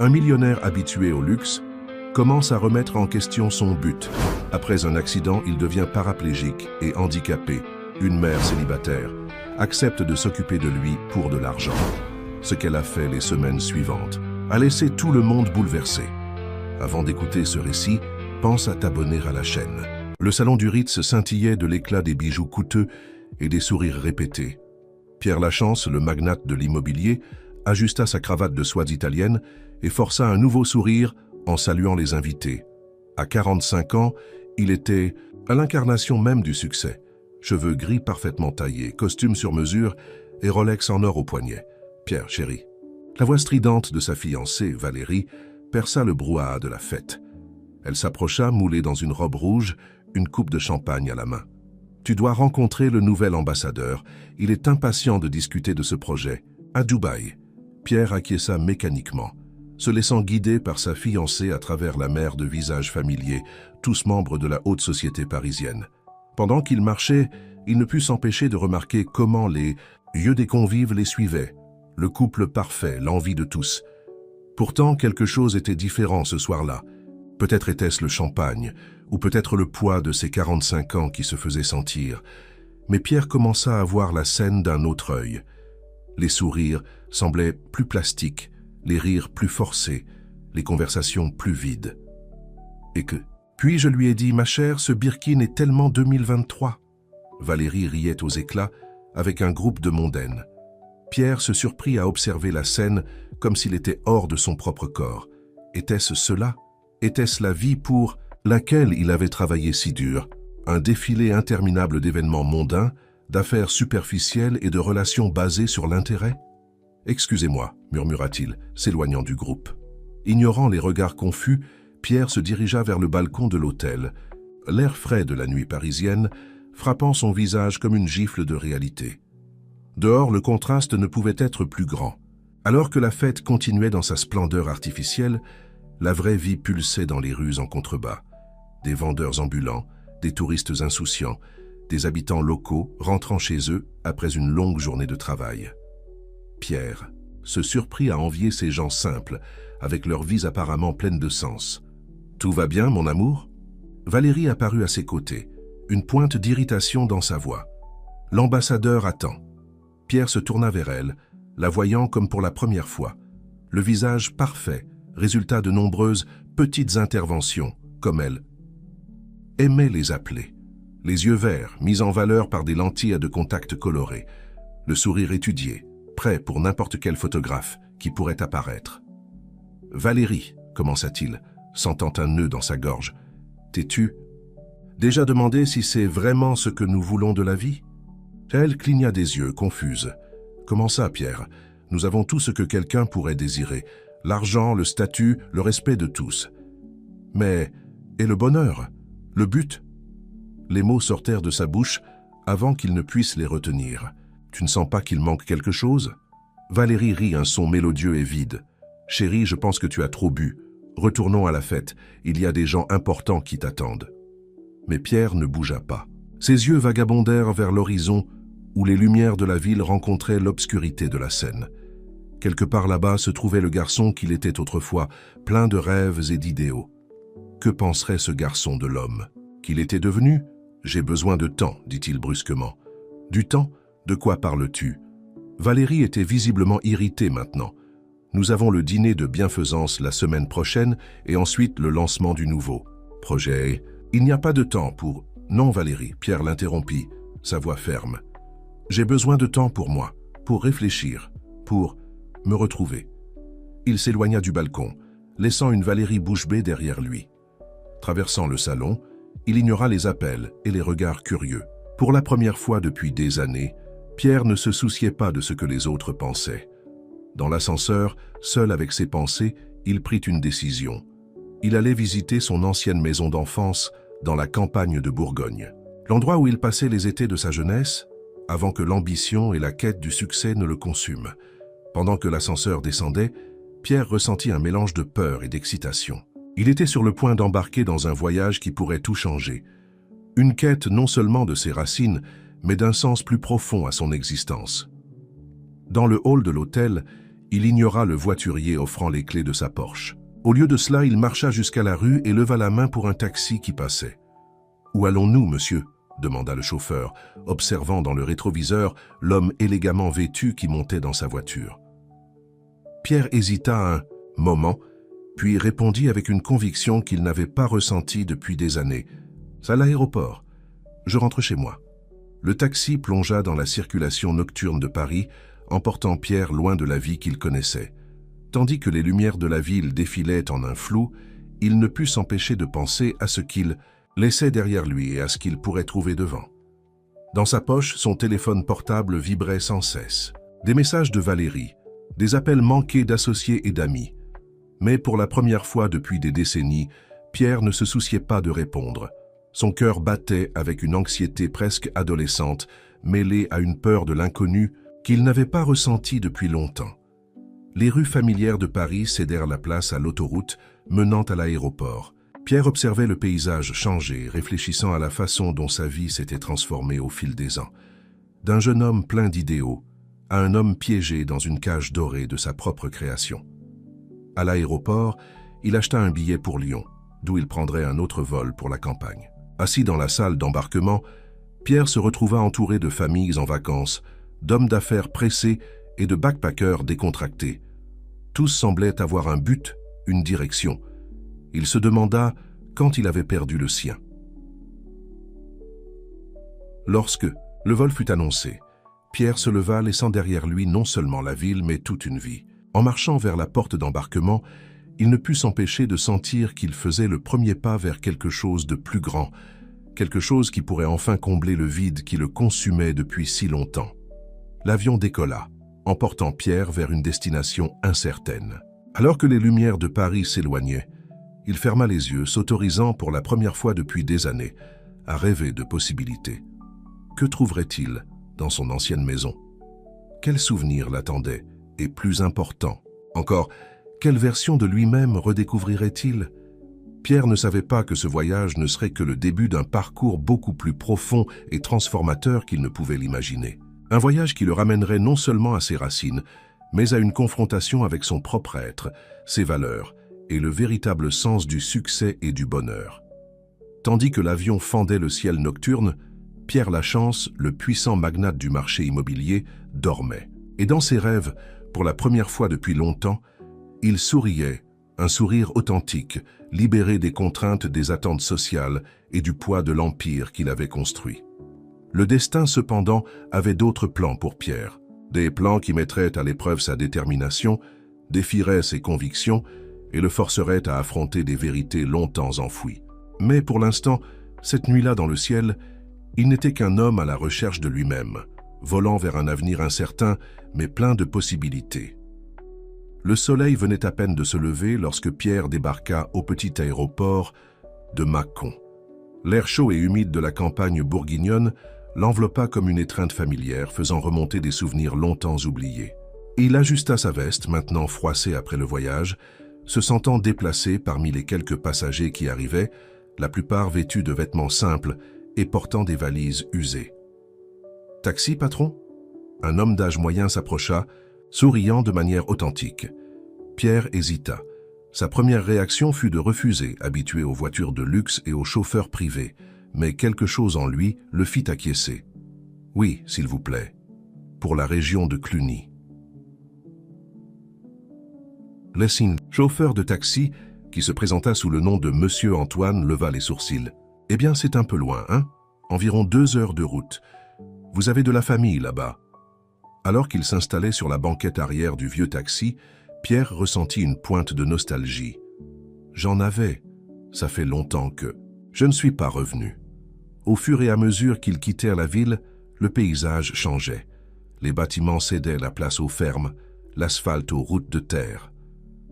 Un millionnaire habitué au luxe commence à remettre en question son but. Après un accident, il devient paraplégique et handicapé. Une mère célibataire accepte de s'occuper de lui pour de l'argent. Ce qu'elle a fait les semaines suivantes a laissé tout le monde bouleversé. Avant d'écouter ce récit, pense à t'abonner à la chaîne. Le salon du Ritz scintillait de l'éclat des bijoux coûteux et des sourires répétés. Pierre Lachance, le magnate de l'immobilier, ajusta sa cravate de soie italienne et força un nouveau sourire en saluant les invités. À 45 ans, il était à l'incarnation même du succès. Cheveux gris parfaitement taillés, costume sur mesure et Rolex en or au poignet. « Pierre, chéri ». La voix stridente de sa fiancée, Valérie, perça le brouhaha de la fête. Elle s'approcha, moulée dans une robe rouge, une coupe de champagne à la main. « Tu dois rencontrer le nouvel ambassadeur. Il est impatient de discuter de ce projet. À Dubaï. » Pierre acquiesça mécaniquement, se laissant guider par sa fiancée à travers la mer de visages familiers, tous membres de la haute société parisienne. Pendant qu'il marchait, il ne put s'empêcher de remarquer comment les yeux des convives les suivaient. Le couple parfait, l'envie de tous. Pourtant, quelque chose était différent ce soir-là. Peut-être était-ce le champagne, ou peut-être le poids de ses 45 ans qui se faisait sentir. Mais Pierre commença à voir la scène d'un autre œil. Les sourires semblaient plus plastiques, les rires plus forcés, les conversations plus vides. Et que... Puis je lui ai dit, ma chère, ce Birkin est tellement 2023. Valérie riait aux éclats avec un groupe de mondaines. Pierre se surprit à observer la scène comme s'il était hors de son propre corps. Était-ce cela? Était-ce la vie pour laquelle il avait travaillé si dur? Un défilé interminable d'événements mondains, d'affaires superficielles et de relations basées sur l'intérêt? « Excusez-moi », murmura-t-il, s'éloignant du groupe. Ignorant les regards confus, Pierre se dirigea vers le balcon de l'hôtel, l'air frais de la nuit parisienne, frappant son visage comme une gifle de réalité. Dehors, le contraste ne pouvait être plus grand. Alors que la fête continuait dans sa splendeur artificielle, la vraie vie pulsait dans les rues en contrebas. Des vendeurs ambulants, des touristes insouciants, des habitants locaux rentrant chez eux après une longue journée de travail. Pierre se surprit à envier ces gens simples, avec leurs vies apparemment pleines de sens. « Tout va bien, mon amour ?» Valérie apparut à ses côtés, une pointe d'irritation dans sa voix. « L'ambassadeur attend. » Pierre se tourna vers elle, la voyant comme pour la première fois. Le visage parfait, résultat de nombreuses petites interventions, comme elle aimait les appeler. Les yeux verts, mis en valeur par des lentilles de contact colorées. Le sourire étudié, prêt pour n'importe quel photographe qui pourrait apparaître. « Valérie », commença-t-il, sentant un nœud dans sa gorge. « T'es-tu déjà demandé si c'est vraiment ce que nous voulons de la vie ?» Elle cligna des yeux, confuse. « Comment ça, Pierre? Nous avons tout ce que quelqu'un pourrait désirer. L'argent, le statut, le respect de tous. Mais, et le bonheur? Le but ?» Les mots sortèrent de sa bouche avant qu'il ne puisse les retenir. « Tu ne sens pas qu'il manque quelque chose ?» Valérie rit un son mélodieux et vide. « Chérie, je pense que tu as trop bu. Retournons à la fête. Il y a des gens importants qui t'attendent. » Mais Pierre ne bougea pas. Ses yeux vagabondèrent vers l'horizon où les lumières de la ville rencontraient l'obscurité de la Seine. Quelque part là-bas se trouvait le garçon qu'il était autrefois, plein de rêves et d'idéaux. Que penserait ce garçon de l'homme qu'il était devenu? « J'ai besoin de temps, dit-il brusquement. »« Du temps? De quoi parles-tu » Valérie était visiblement irritée maintenant. « Nous avons le dîner de bienfaisance la semaine prochaine et ensuite le lancement du nouveau projet. Il n'y a pas de temps pour... » « Non, Valérie, Pierre l'interrompit, sa voix ferme. « J'ai besoin de temps pour moi, pour réfléchir, pour me retrouver. » Il s'éloigna du balcon, laissant une Valérie bouche bée derrière lui. Traversant le salon, il ignora les appels et les regards curieux. Pour la première fois depuis des années, Pierre ne se souciait pas de ce que les autres pensaient. Dans l'ascenseur, seul avec ses pensées, il prit une décision. Il allait visiter son ancienne maison d'enfance dans la campagne de Bourgogne. L'endroit où il passait les étés de sa jeunesse, avant que l'ambition et la quête du succès ne le consument. Pendant que l'ascenseur descendait, Pierre ressentit un mélange de peur et d'excitation. Il était sur le point d'embarquer dans un voyage qui pourrait tout changer. Une quête non seulement de ses racines, mais d'un sens plus profond à son existence. Dans le hall de l'hôtel, Il ignora le voiturier offrant les clés de sa Porsche. Au lieu de cela, il marcha jusqu'à la rue et leva la main pour un taxi qui passait. « Où allons-nous, monsieur ?» demanda le chauffeur, observant dans le rétroviseur l'homme élégamment vêtu qui montait dans sa voiture. Pierre hésita un moment, puis répondit avec une conviction qu'il n'avait pas ressentie depuis des années. « C'est à l'aéroport. Je rentre chez moi. » Le taxi plongea dans la circulation nocturne de Paris, emportant Pierre loin de la vie qu'il connaissait. Tandis que les lumières de la ville défilaient en un flou, il ne put s'empêcher de penser à ce qu'il laissait derrière lui et à ce qu'il pourrait trouver devant. Dans sa poche, son téléphone portable vibrait sans cesse. Des messages de Valérie, des appels manqués d'associés et d'amis. Mais pour la première fois depuis des décennies, Pierre ne se souciait pas de répondre. Son cœur battait avec une anxiété presque adolescente, mêlée à une peur de l'inconnu qu'il n'avait pas ressentie depuis longtemps. Les rues familières de Paris cédèrent la place à l'autoroute menant à l'aéroport. Pierre observait le paysage changer, réfléchissant à la façon dont sa vie s'était transformée au fil des ans. D'un jeune homme plein d'idéaux à un homme piégé dans une cage dorée de sa propre création. À l'aéroport, il acheta un billet pour Lyon, d'où il prendrait un autre vol pour la campagne. Assis dans la salle d'embarquement, Pierre se retrouva entouré de familles en vacances, d'hommes d'affaires pressés et de backpackers décontractés. Tous semblaient avoir un but, une direction. Il se demanda quand il avait perdu le sien. Lorsque le vol fut annoncé, Pierre se leva, laissant derrière lui non seulement la ville, mais toute une vie. En marchant vers la porte d'embarquement, il ne put s'empêcher de sentir qu'il faisait le premier pas vers quelque chose de plus grand, quelque chose qui pourrait enfin combler le vide qui le consumait depuis si longtemps. L'avion décolla, emportant Pierre vers une destination incertaine. Alors que les lumières de Paris s'éloignaient, il ferma les yeux, s'autorisant pour la première fois depuis des années à rêver de possibilités. Que trouverait-il dans son ancienne maison? Quels souvenirs l'attendaient? Et plus important encore, quelle version de lui-même redécouvrirait-il? Pierre ne savait pas que ce voyage ne serait que le début d'un parcours beaucoup plus profond et transformateur qu'il ne pouvait l'imaginer. Un voyage qui le ramènerait non seulement à ses racines, mais à une confrontation avec son propre être, ses valeurs et le véritable sens du succès et du bonheur. Tandis que l'avion fendait le ciel nocturne, Pierre Lachance, le puissant magnate du marché immobilier, dormait. Et dans ses rêves, pour la première fois depuis longtemps, il souriait, un sourire authentique, libéré des contraintes des attentes sociales et du poids de l'empire qu'il avait construit. Le destin, cependant, avait d'autres plans pour Pierre. Des plans qui mettraient à l'épreuve sa détermination, défieraient ses convictions et le forceraient à affronter des vérités longtemps enfouies. Mais pour l'instant, cette nuit-là dans le ciel, il n'était qu'un homme à la recherche de lui-même, volant vers un avenir incertain, mais plein de possibilités. Le soleil venait à peine de se lever lorsque Pierre débarqua au petit aéroport de Mâcon. L'air chaud et humide de la campagne bourguignonne l'enveloppa comme une étreinte familière, faisant remonter des souvenirs longtemps oubliés. Il ajusta sa veste, maintenant froissée après le voyage, se sentant déplacé parmi les quelques passagers qui arrivaient, la plupart vêtus de vêtements simples et portant des valises usées. « Taxi, patron ?» Un homme d'âge moyen s'approcha, souriant de manière authentique. Pierre hésita. Sa première réaction fut de refuser, habitué aux voitures de luxe et aux chauffeurs privés, mais quelque chose en lui le fit acquiescer. « Oui, s'il vous plaît, pour la région de Cluny. » Lessing, chauffeur de taxi, qui se présenta sous le nom de Monsieur Antoine, leva les sourcils. « Eh bien, c'est un peu loin, hein? Environ 2 heures de route. Vous avez de la famille là-bas. » Alors qu'il s'installait sur la banquette arrière du vieux taxi, Pierre ressentit une pointe de nostalgie. « J'en avais. Ça fait longtemps que... Je ne suis pas revenu. » Au fur et à mesure qu'ils quittèrent la ville, le paysage changeait. Les bâtiments cédaient la place aux fermes, l'asphalte aux routes de terre.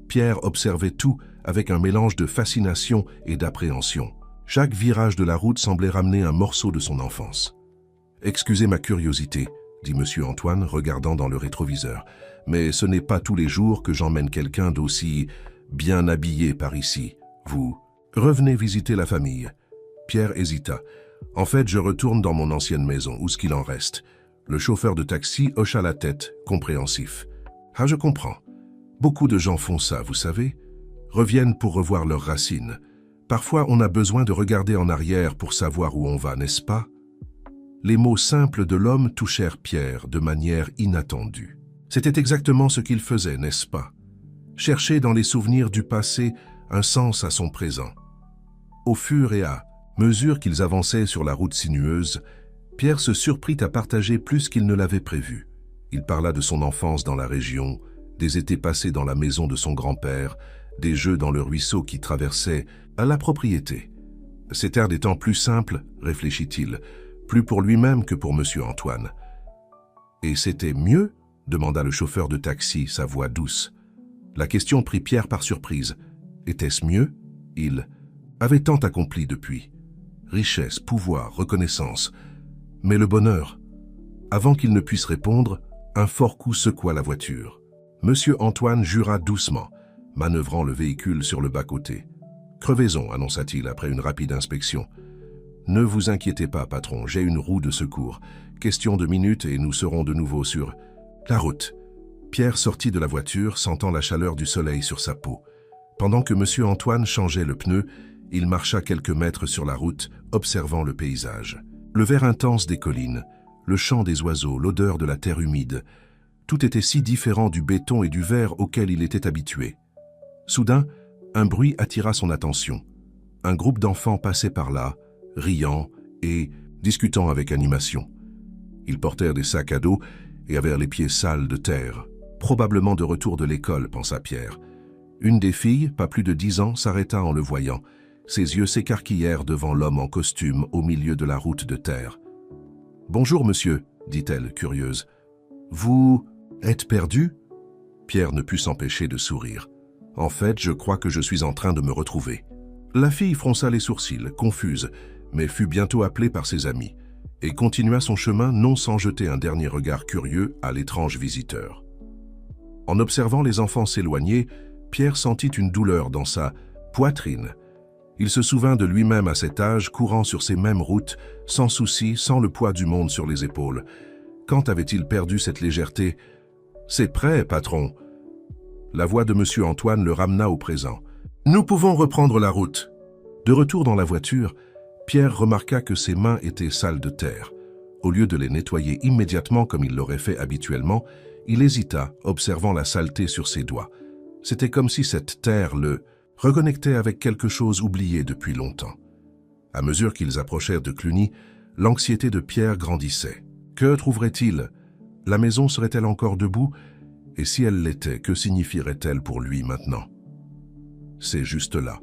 Pierre observait tout avec un mélange de fascination et d'appréhension. Chaque virage de la route semblait ramener un morceau de son enfance. « Excusez ma curiosité, » dit Monsieur Antoine, regardant dans le rétroviseur. « Mais ce n'est pas tous les jours que j'emmène quelqu'un d'aussi bien habillé par ici. Vous revenez visiter la famille. » Pierre hésita. « En fait, je retourne dans mon ancienne maison, où ce qu'il en reste. » Le chauffeur de taxi hocha la tête, compréhensif. « Ah, je comprends. Beaucoup de gens font ça, vous savez, reviennent pour revoir leurs racines. Parfois, on a besoin de regarder en arrière pour savoir où on va, n'est-ce pas? Les mots simples de l'homme touchèrent Pierre de manière inattendue. C'était exactement ce qu'il faisait, n'est-ce pas? Chercher dans les souvenirs du passé un sens à son présent. Au fur et à mesure qu'ils avançaient sur la route sinueuse, Pierre se surprit à partager plus qu'il ne l'avait prévu. Il parla de son enfance dans la région, des étés passés dans la maison de son grand-père, des jeux dans le ruisseau qui traversait à la propriété. C'était des temps plus simples, réfléchit-il, plus pour lui-même que pour Monsieur Antoine. « Et c'était mieux ?» demanda le chauffeur de taxi, sa voix douce. La question prit Pierre par surprise. Était-ce mieux? Il avait tant accompli depuis. Richesse, pouvoir, reconnaissance. Mais le bonheur? Avant qu'il ne puisse répondre, un fort coup secoua la voiture. Monsieur Antoine jura doucement, manœuvrant le véhicule sur le bas-côté. « Crevaison », annonça-t-il après une rapide inspection. « Ne vous inquiétez pas, patron, j'ai une roue de secours. Question de minutes et nous serons de nouveau sur la route. » Pierre sortit de la voiture, sentant la chaleur du soleil sur sa peau. Pendant que Monsieur Antoine changeait le pneu, il marcha quelques mètres sur la route, observant le paysage. Le vert intense des collines, le chant des oiseaux, l'odeur de la terre humide, tout était si différent du béton et du verre auquel il était habitué. Soudain, un bruit attira son attention. Un groupe d'enfants passait par là, riant et discutant avec animation. Ils portèrent des sacs à dos et avaient les pieds sales de terre. Probablement de retour de l'école, pensa Pierre. Une des filles, pas plus de 10 ans, s'arrêta en le voyant. Ses yeux s'écarquillèrent devant l'homme en costume au milieu de la route de terre. « Bonjour, monsieur, » dit-elle, curieuse. « Vous êtes perdu ?» Pierre ne put s'empêcher de sourire. « En fait, je crois que je suis en train de me retrouver. » La fille fronça les sourcils, confuse, mais fut bientôt appelée par ses amis, et continua son chemin non sans jeter un dernier regard curieux à l'étrange visiteur. En observant les enfants s'éloigner, Pierre sentit une douleur dans sa poitrine. Il se souvint de lui-même à cet âge, courant sur ces mêmes routes, sans souci, sans le poids du monde sur les épaules. Quand avait-il perdu cette légèreté? « C'est prêt, patron !» La voix de Monsieur Antoine le ramena au présent. « Nous pouvons reprendre la route. » De retour dans la voiture, Pierre remarqua que ses mains étaient sales de terre. Au lieu de les nettoyer immédiatement comme il l'aurait fait habituellement, il hésita, observant la saleté sur ses doigts. C'était comme si cette terre le reconnectait avec quelque chose oublié depuis longtemps. À mesure qu'ils approchèrent de Cluny, l'anxiété de Pierre grandissait. Que trouverait-il? La maison serait-elle encore debout? Et si elle l'était, que signifierait-elle pour lui maintenant? « C'est juste là »,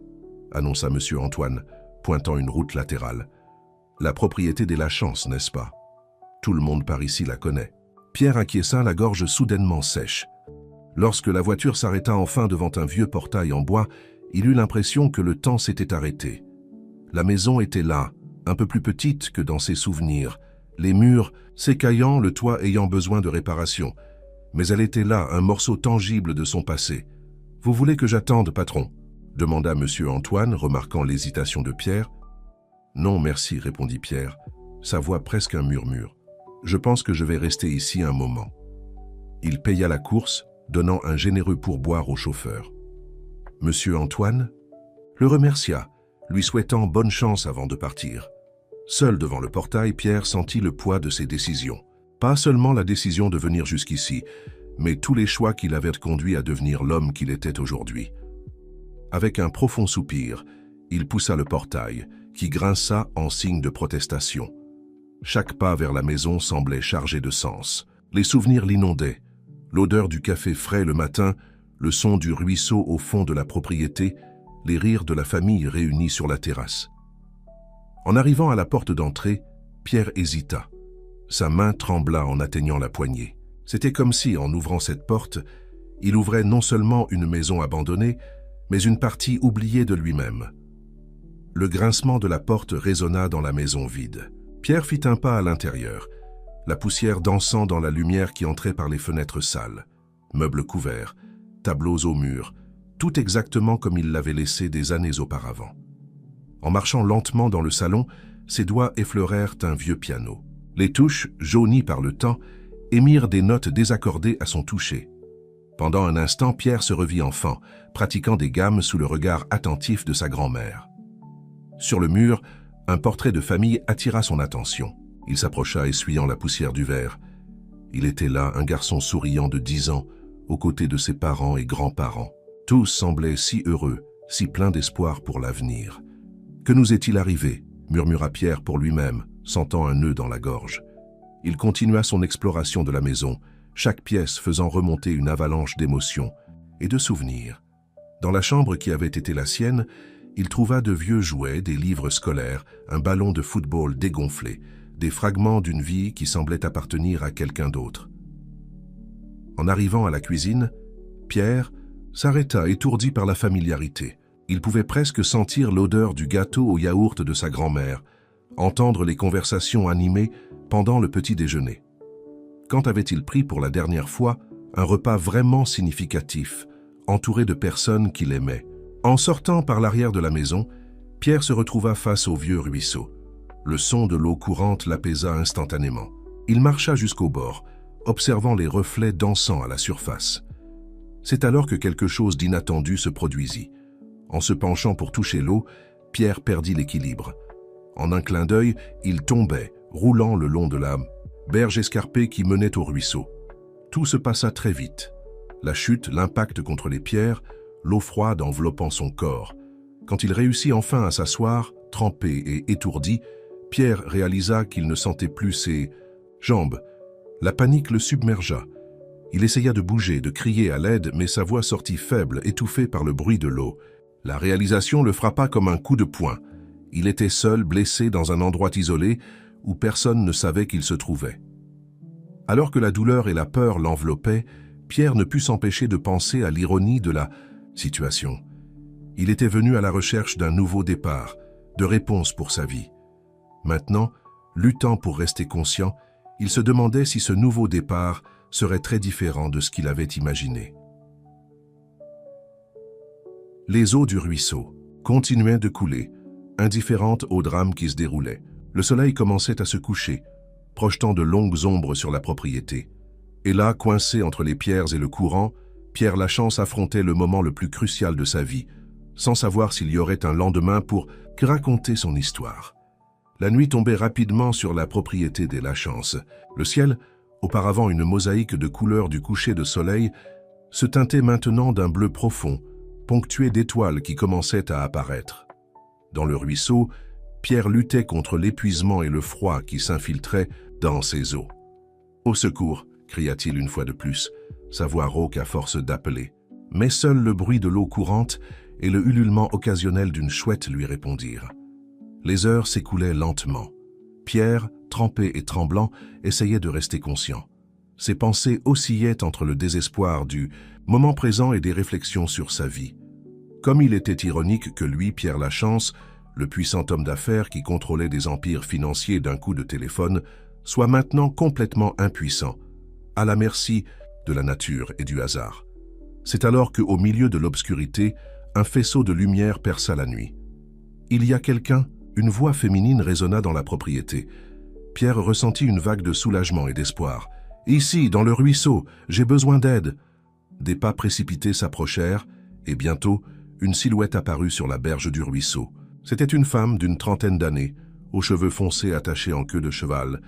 annonça Monsieur Antoine, pointant une route latérale. « La propriété des Lachance, n'est-ce pas? Tout le monde par ici la connaît. » Pierre acquiesça, la gorge soudainement sèche. Lorsque la voiture s'arrêta enfin devant un vieux portail en bois, il eut l'impression que le temps s'était arrêté. La maison était là, un peu plus petite que dans ses souvenirs, les murs s'écaillant, le toit ayant besoin de réparation. Mais elle était là, un morceau tangible de son passé. « Vous voulez que j'attende, patron ?» demanda Monsieur Antoine, remarquant l'hésitation de Pierre. « Non, merci, répondit Pierre, sa voix presque un murmure. « Je pense que je vais rester ici un moment. » Il paya la course, donnant un généreux pourboire au chauffeur. Monsieur Antoine le remercia, lui souhaitant bonne chance avant de partir. Seul devant le portail, Pierre sentit le poids de ses décisions. Pas seulement la décision de venir jusqu'ici, mais tous les choix qui l'avaient conduit à devenir l'homme qu'il était aujourd'hui. Avec un profond soupir, il poussa le portail, qui grinça en signe de protestation. Chaque pas vers la maison semblait chargé de sens. Les souvenirs l'inondaient. L'odeur du café frais le matin, le son du ruisseau au fond de la propriété, les rires de la famille réunis sur la terrasse. En arrivant à la porte d'entrée, Pierre hésita. Sa main trembla en atteignant la poignée. C'était comme si, en ouvrant cette porte, il ouvrait non seulement une maison abandonnée, mais une partie oubliée de lui-même. Le grincement de la porte résonna dans la maison vide. Pierre fit un pas à l'intérieur, la poussière dansant dans la lumière qui entrait par les fenêtres sales. Meubles couverts, tableaux aux murs, tout exactement comme il l'avait laissé des années auparavant. En marchant lentement dans le salon, ses doigts effleurèrent un vieux piano. Les touches, jaunies par le temps, émirent des notes désaccordées à son toucher. Pendant un instant, Pierre se revit enfant, pratiquant des gammes sous le regard attentif de sa grand-mère. Sur le mur, un portrait de famille attira son attention. Il s'approcha, essuyant la poussière du verre. Il était là, un garçon souriant de 10 ans, aux côtés de ses parents et grands-parents. Tous semblaient si heureux, si pleins d'espoir pour l'avenir. « Que nous est-il arrivé ?» murmura Pierre pour lui-même, sentant un nœud dans la gorge. Il continua son exploration de la maison, chaque pièce faisant remonter une avalanche d'émotions et de souvenirs. Dans la chambre qui avait été la sienne, il trouva de vieux jouets, des livres scolaires, un ballon de football dégonflé, des fragments d'une vie qui semblait appartenir à quelqu'un d'autre. En arrivant à la cuisine, Pierre s'arrêta étourdi par la familiarité. Il pouvait presque sentir l'odeur du gâteau au yaourt de sa grand-mère, entendre les conversations animées pendant le petit déjeuner. Quand avait-il pris pour la dernière fois un repas vraiment significatif, entouré de personnes qu'il aimait? En sortant par l'arrière de la maison, Pierre se retrouva face au vieux ruisseau. Le son de l'eau courante l'apaisa instantanément. Il marcha jusqu'au bord, observant les reflets dansant à la surface. C'est alors que quelque chose d'inattendu se produisit. En se penchant pour toucher l'eau, Pierre perdit l'équilibre. En un clin d'œil, il tombait, roulant le long de la berge escarpée qui menait au ruisseau. Tout se passa très vite. La chute, l'impact contre les pierres, l'eau froide enveloppant son corps. Quand il réussit enfin à s'asseoir, trempé et étourdi, Pierre réalisa qu'il ne sentait plus ses jambes. La panique le submergea. Il essaya de bouger, de crier à l'aide, mais sa voix sortit faible, étouffée par le bruit de l'eau. La réalisation le frappa comme un coup de poing. Il était seul, blessé dans un endroit isolé où personne ne savait qu'il se trouvait. Alors que la douleur et la peur l'enveloppaient, Pierre ne put s'empêcher de penser à l'ironie de la situation. Il était venu à la recherche d'un nouveau départ, de réponses pour sa vie. Maintenant, luttant pour rester conscient, il se demandait si ce nouveau départ serait très différent de ce qu'il avait imaginé. Les eaux du ruisseau continuaient de couler, indifférentes au drame qui se déroulait. Le soleil commençait à se coucher, projetant de longues ombres sur la propriété. Et là, coincé entre les pierres et le courant, Pierre Lachance affrontait le moment le plus crucial de sa vie, sans savoir s'il y aurait un lendemain pour raconter son histoire. La nuit tombait rapidement sur la propriété des Lachance. Le ciel, auparavant une mosaïque de couleurs du coucher de soleil, se teintait maintenant d'un bleu profond, ponctué d'étoiles qui commençaient à apparaître. Dans le ruisseau, Pierre luttait contre l'épuisement et le froid qui s'infiltraient dans ses eaux. « Au secours !» cria-t-il une fois de plus, sa voix rauque à force d'appeler. Mais seul le bruit de l'eau courante et le ululement occasionnel d'une chouette lui répondirent. Les heures s'écoulaient lentement. Pierre, trempé et tremblant, essayait de rester conscient. Ses pensées oscillaient entre le désespoir du moment présent et des réflexions sur sa vie. Comme il était ironique que lui, Pierre Lachance, le puissant homme d'affaires qui contrôlait des empires financiers d'un coup de téléphone, soit maintenant complètement impuissant, à la merci de la nature et du hasard. C'est alors qu'au milieu de l'obscurité, un faisceau de lumière perça la nuit. « Il y a quelqu'un ?» Une voix féminine résonna dans la propriété. Pierre ressentit une vague de soulagement et d'espoir. « Ici, dans le ruisseau, j'ai besoin d'aide !» Des pas précipités s'approchèrent, et bientôt, une silhouette apparut sur la berge du ruisseau. C'était une femme d'une trentaine d'années, aux cheveux foncés attachés en queue de cheval,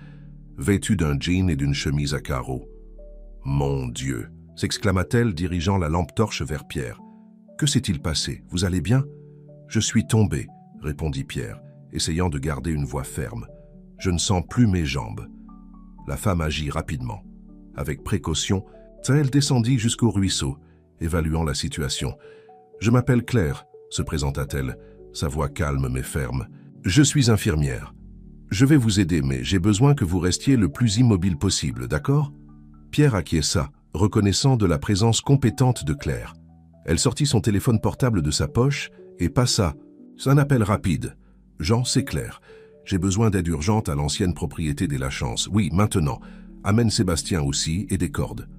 vêtue d'un jean et d'une chemise à carreaux. « Mon Dieu !» s'exclama-t-elle, dirigeant la lampe torche vers Pierre. « Que s'est-il passé? Vous allez bien ?»« Je suis tombé, » répondit Pierre, essayant de garder une voix ferme. « Je ne sens plus mes jambes. » La femme agit rapidement. Avec précaution, elle descendit jusqu'au ruisseau, évaluant la situation. « Je m'appelle Claire, » se présenta-t-elle, sa voix calme mais ferme. « Je suis infirmière. Je vais vous aider, mais j'ai besoin que vous restiez le plus immobile possible, d'accord ?» Pierre acquiesça, reconnaissant de la présence compétente de Claire. Elle sortit son téléphone portable de sa poche et passa. « C'est un appel rapide. Jean, c'est Claire. J'ai besoin d'aide urgente à l'ancienne propriété des Lachance. Oui, maintenant. Amène Sébastien aussi et des cordes. »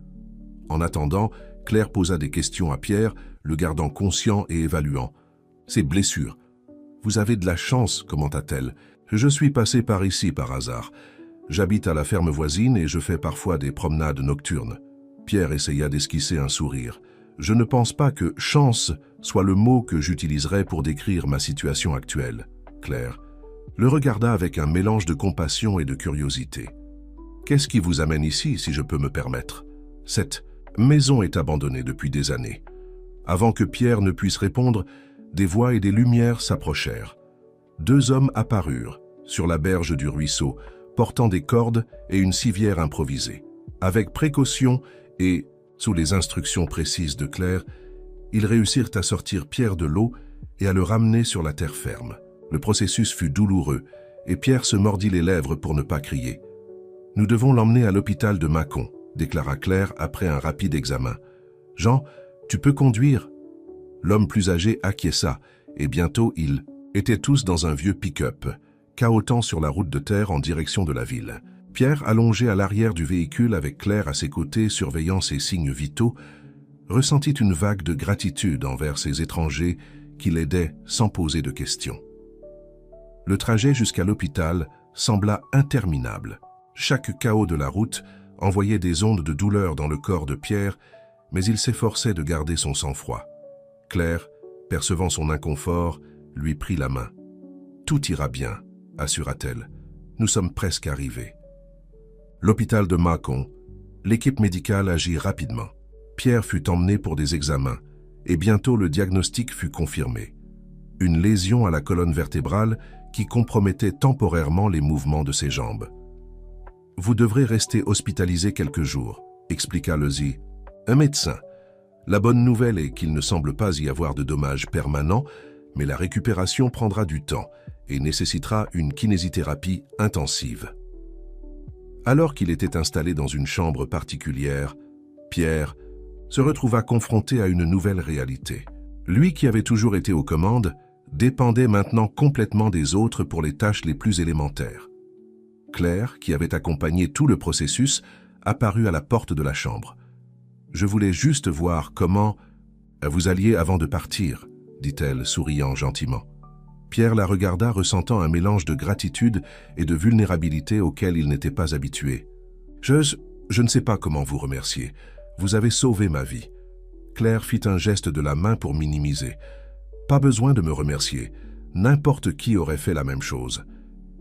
En attendant, Claire posa des questions à Pierre, le gardant conscient et évaluant. « Ses blessures. Vous avez de la chance, » commenta-t-elle. « Je suis passé par ici par hasard. J'habite à la ferme voisine et je fais parfois des promenades nocturnes. » Pierre essaya d'esquisser un sourire. Je ne pense pas que « chance » soit le mot que j'utiliserais pour décrire ma situation actuelle. Claire le regarda avec un mélange de compassion et de curiosité. « Qu'est-ce qui vous amène ici, si je peux me permettre ? Cette maison est abandonnée depuis des années. » Avant que Pierre ne puisse répondre, des voix et des lumières s'approchèrent. 2 hommes apparurent, sur la berge du ruisseau, portant des cordes et une civière improvisée. Avec précaution et sous les instructions précises de Claire, ils réussirent à sortir Pierre de l'eau et à le ramener sur la terre ferme. Le processus fut douloureux et Pierre se mordit les lèvres pour ne pas crier. « Nous devons l'emmener à l'hôpital de Mâcon », déclara Claire après un rapide examen. « Jean, tu peux conduire ?» L'homme plus âgé acquiesça et bientôt ils étaient tous dans un vieux pick-up, cahotant sur la route de terre en direction de la ville. Pierre, allongé à l'arrière du véhicule avec Claire à ses côtés surveillant ses signes vitaux, ressentit une vague de gratitude envers ces étrangers qui l'aidaient sans poser de questions. Le trajet jusqu'à l'hôpital sembla interminable. Chaque chaos de la route envoyait des ondes de douleur dans le corps de Pierre, mais il s'efforçait de garder son sang-froid. Claire, percevant son inconfort, lui prit la main. « Tout ira bien », assura-t-elle. « Nous sommes presque arrivés. » L'hôpital de Mâcon, l'équipe médicale agit rapidement. Pierre fut emmené pour des examens et bientôt le diagnostic fut confirmé. Une lésion à la colonne vertébrale qui compromettait temporairement les mouvements de ses jambes. « Vous devrez rester hospitalisé quelques jours », expliqua Lezi. Un médecin. La bonne nouvelle est qu'il ne semble pas y avoir de dommages permanents, mais la récupération prendra du temps et nécessitera une kinésithérapie intensive. Alors qu'il était installé dans une chambre particulière, Pierre se retrouva confronté à une nouvelle réalité. Lui qui avait toujours été aux commandes, dépendait maintenant complètement des autres pour les tâches les plus élémentaires. Claire, qui avait accompagné tout le processus, apparut à la porte de la chambre. « Je voulais juste voir comment vous alliez avant de partir », dit-elle, souriant gentiment. Pierre la regarda, ressentant un mélange de gratitude et de vulnérabilité auquel il n'était pas habitué. « Je ne sais pas comment vous remercier. Vous avez sauvé ma vie. » Claire fit un geste de la main pour minimiser. « Pas besoin de me remercier. N'importe qui aurait fait la même chose. »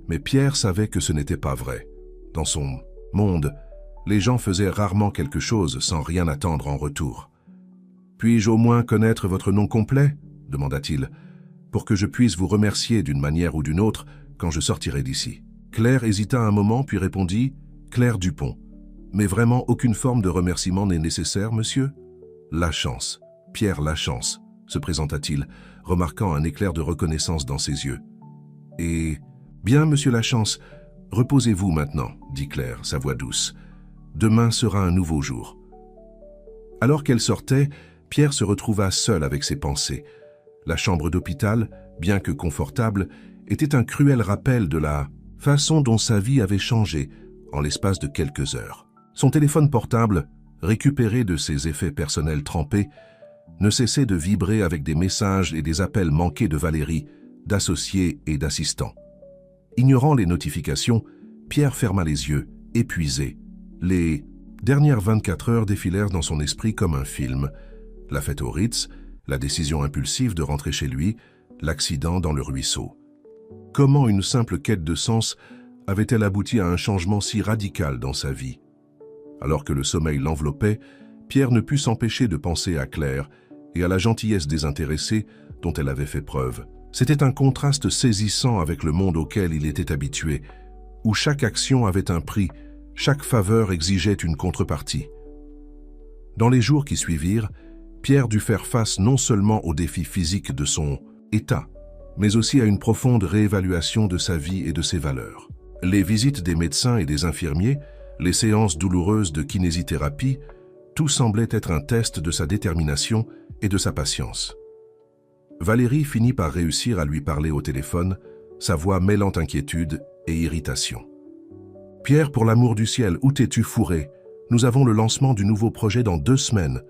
Mais Pierre savait que ce n'était pas vrai. Dans son monde, les gens faisaient rarement quelque chose sans rien attendre en retour. « Puis-je au moins connaître votre nom complet ?» demanda-t-il, « pour que je puisse vous remercier d'une manière ou d'une autre quand je sortirai d'ici. » Claire hésita un moment puis répondit « Claire Dupont. » « Mais vraiment aucune forme de remerciement n'est nécessaire, monsieur ?»« Lachance, Pierre Lachance, » se présenta-t-il, remarquant un éclair de reconnaissance dans ses yeux. « Et... bien, monsieur Lachance, reposez-vous maintenant, » dit Claire, sa voix douce. « Demain sera un nouveau jour. » Alors qu'elle sortait, Pierre se retrouva seul avec ses pensées. La chambre d'hôpital, bien que confortable, était un cruel rappel de la façon dont sa vie avait changé en l'espace de quelques heures. Son téléphone portable, récupéré de ses effets personnels trempés, ne cessait de vibrer avec des messages et des appels manqués de Valérie, d'associés et d'assistants. Ignorant les notifications, Pierre ferma les yeux, épuisé. Les dernières 24 heures défilèrent dans son esprit comme un film. La fête au Ritz, la décision impulsive de rentrer chez lui, l'accident dans le ruisseau. Comment une simple quête de sens avait-elle abouti à un changement si radical dans sa vie? Alors que le sommeil l'enveloppait, Pierre ne put s'empêcher de penser à Claire et à la gentillesse désintéressée dont elle avait fait preuve. C'était un contraste saisissant avec le monde auquel il était habitué, où chaque action avait un prix, chaque faveur exigeait une contrepartie. Dans les jours qui suivirent, Pierre dut faire face non seulement aux défis physiques de son état, mais aussi à une profonde réévaluation de sa vie et de ses valeurs. Les visites des médecins et des infirmiers, les séances douloureuses de kinésithérapie, tout semblait être un test de sa détermination et de sa patience. Valérie finit par réussir à lui parler au téléphone, sa voix mêlant inquiétude et irritation. « Pierre, pour l'amour du ciel, où t'es-tu fourré? Nous avons le lancement du nouveau projet dans 2 semaines. »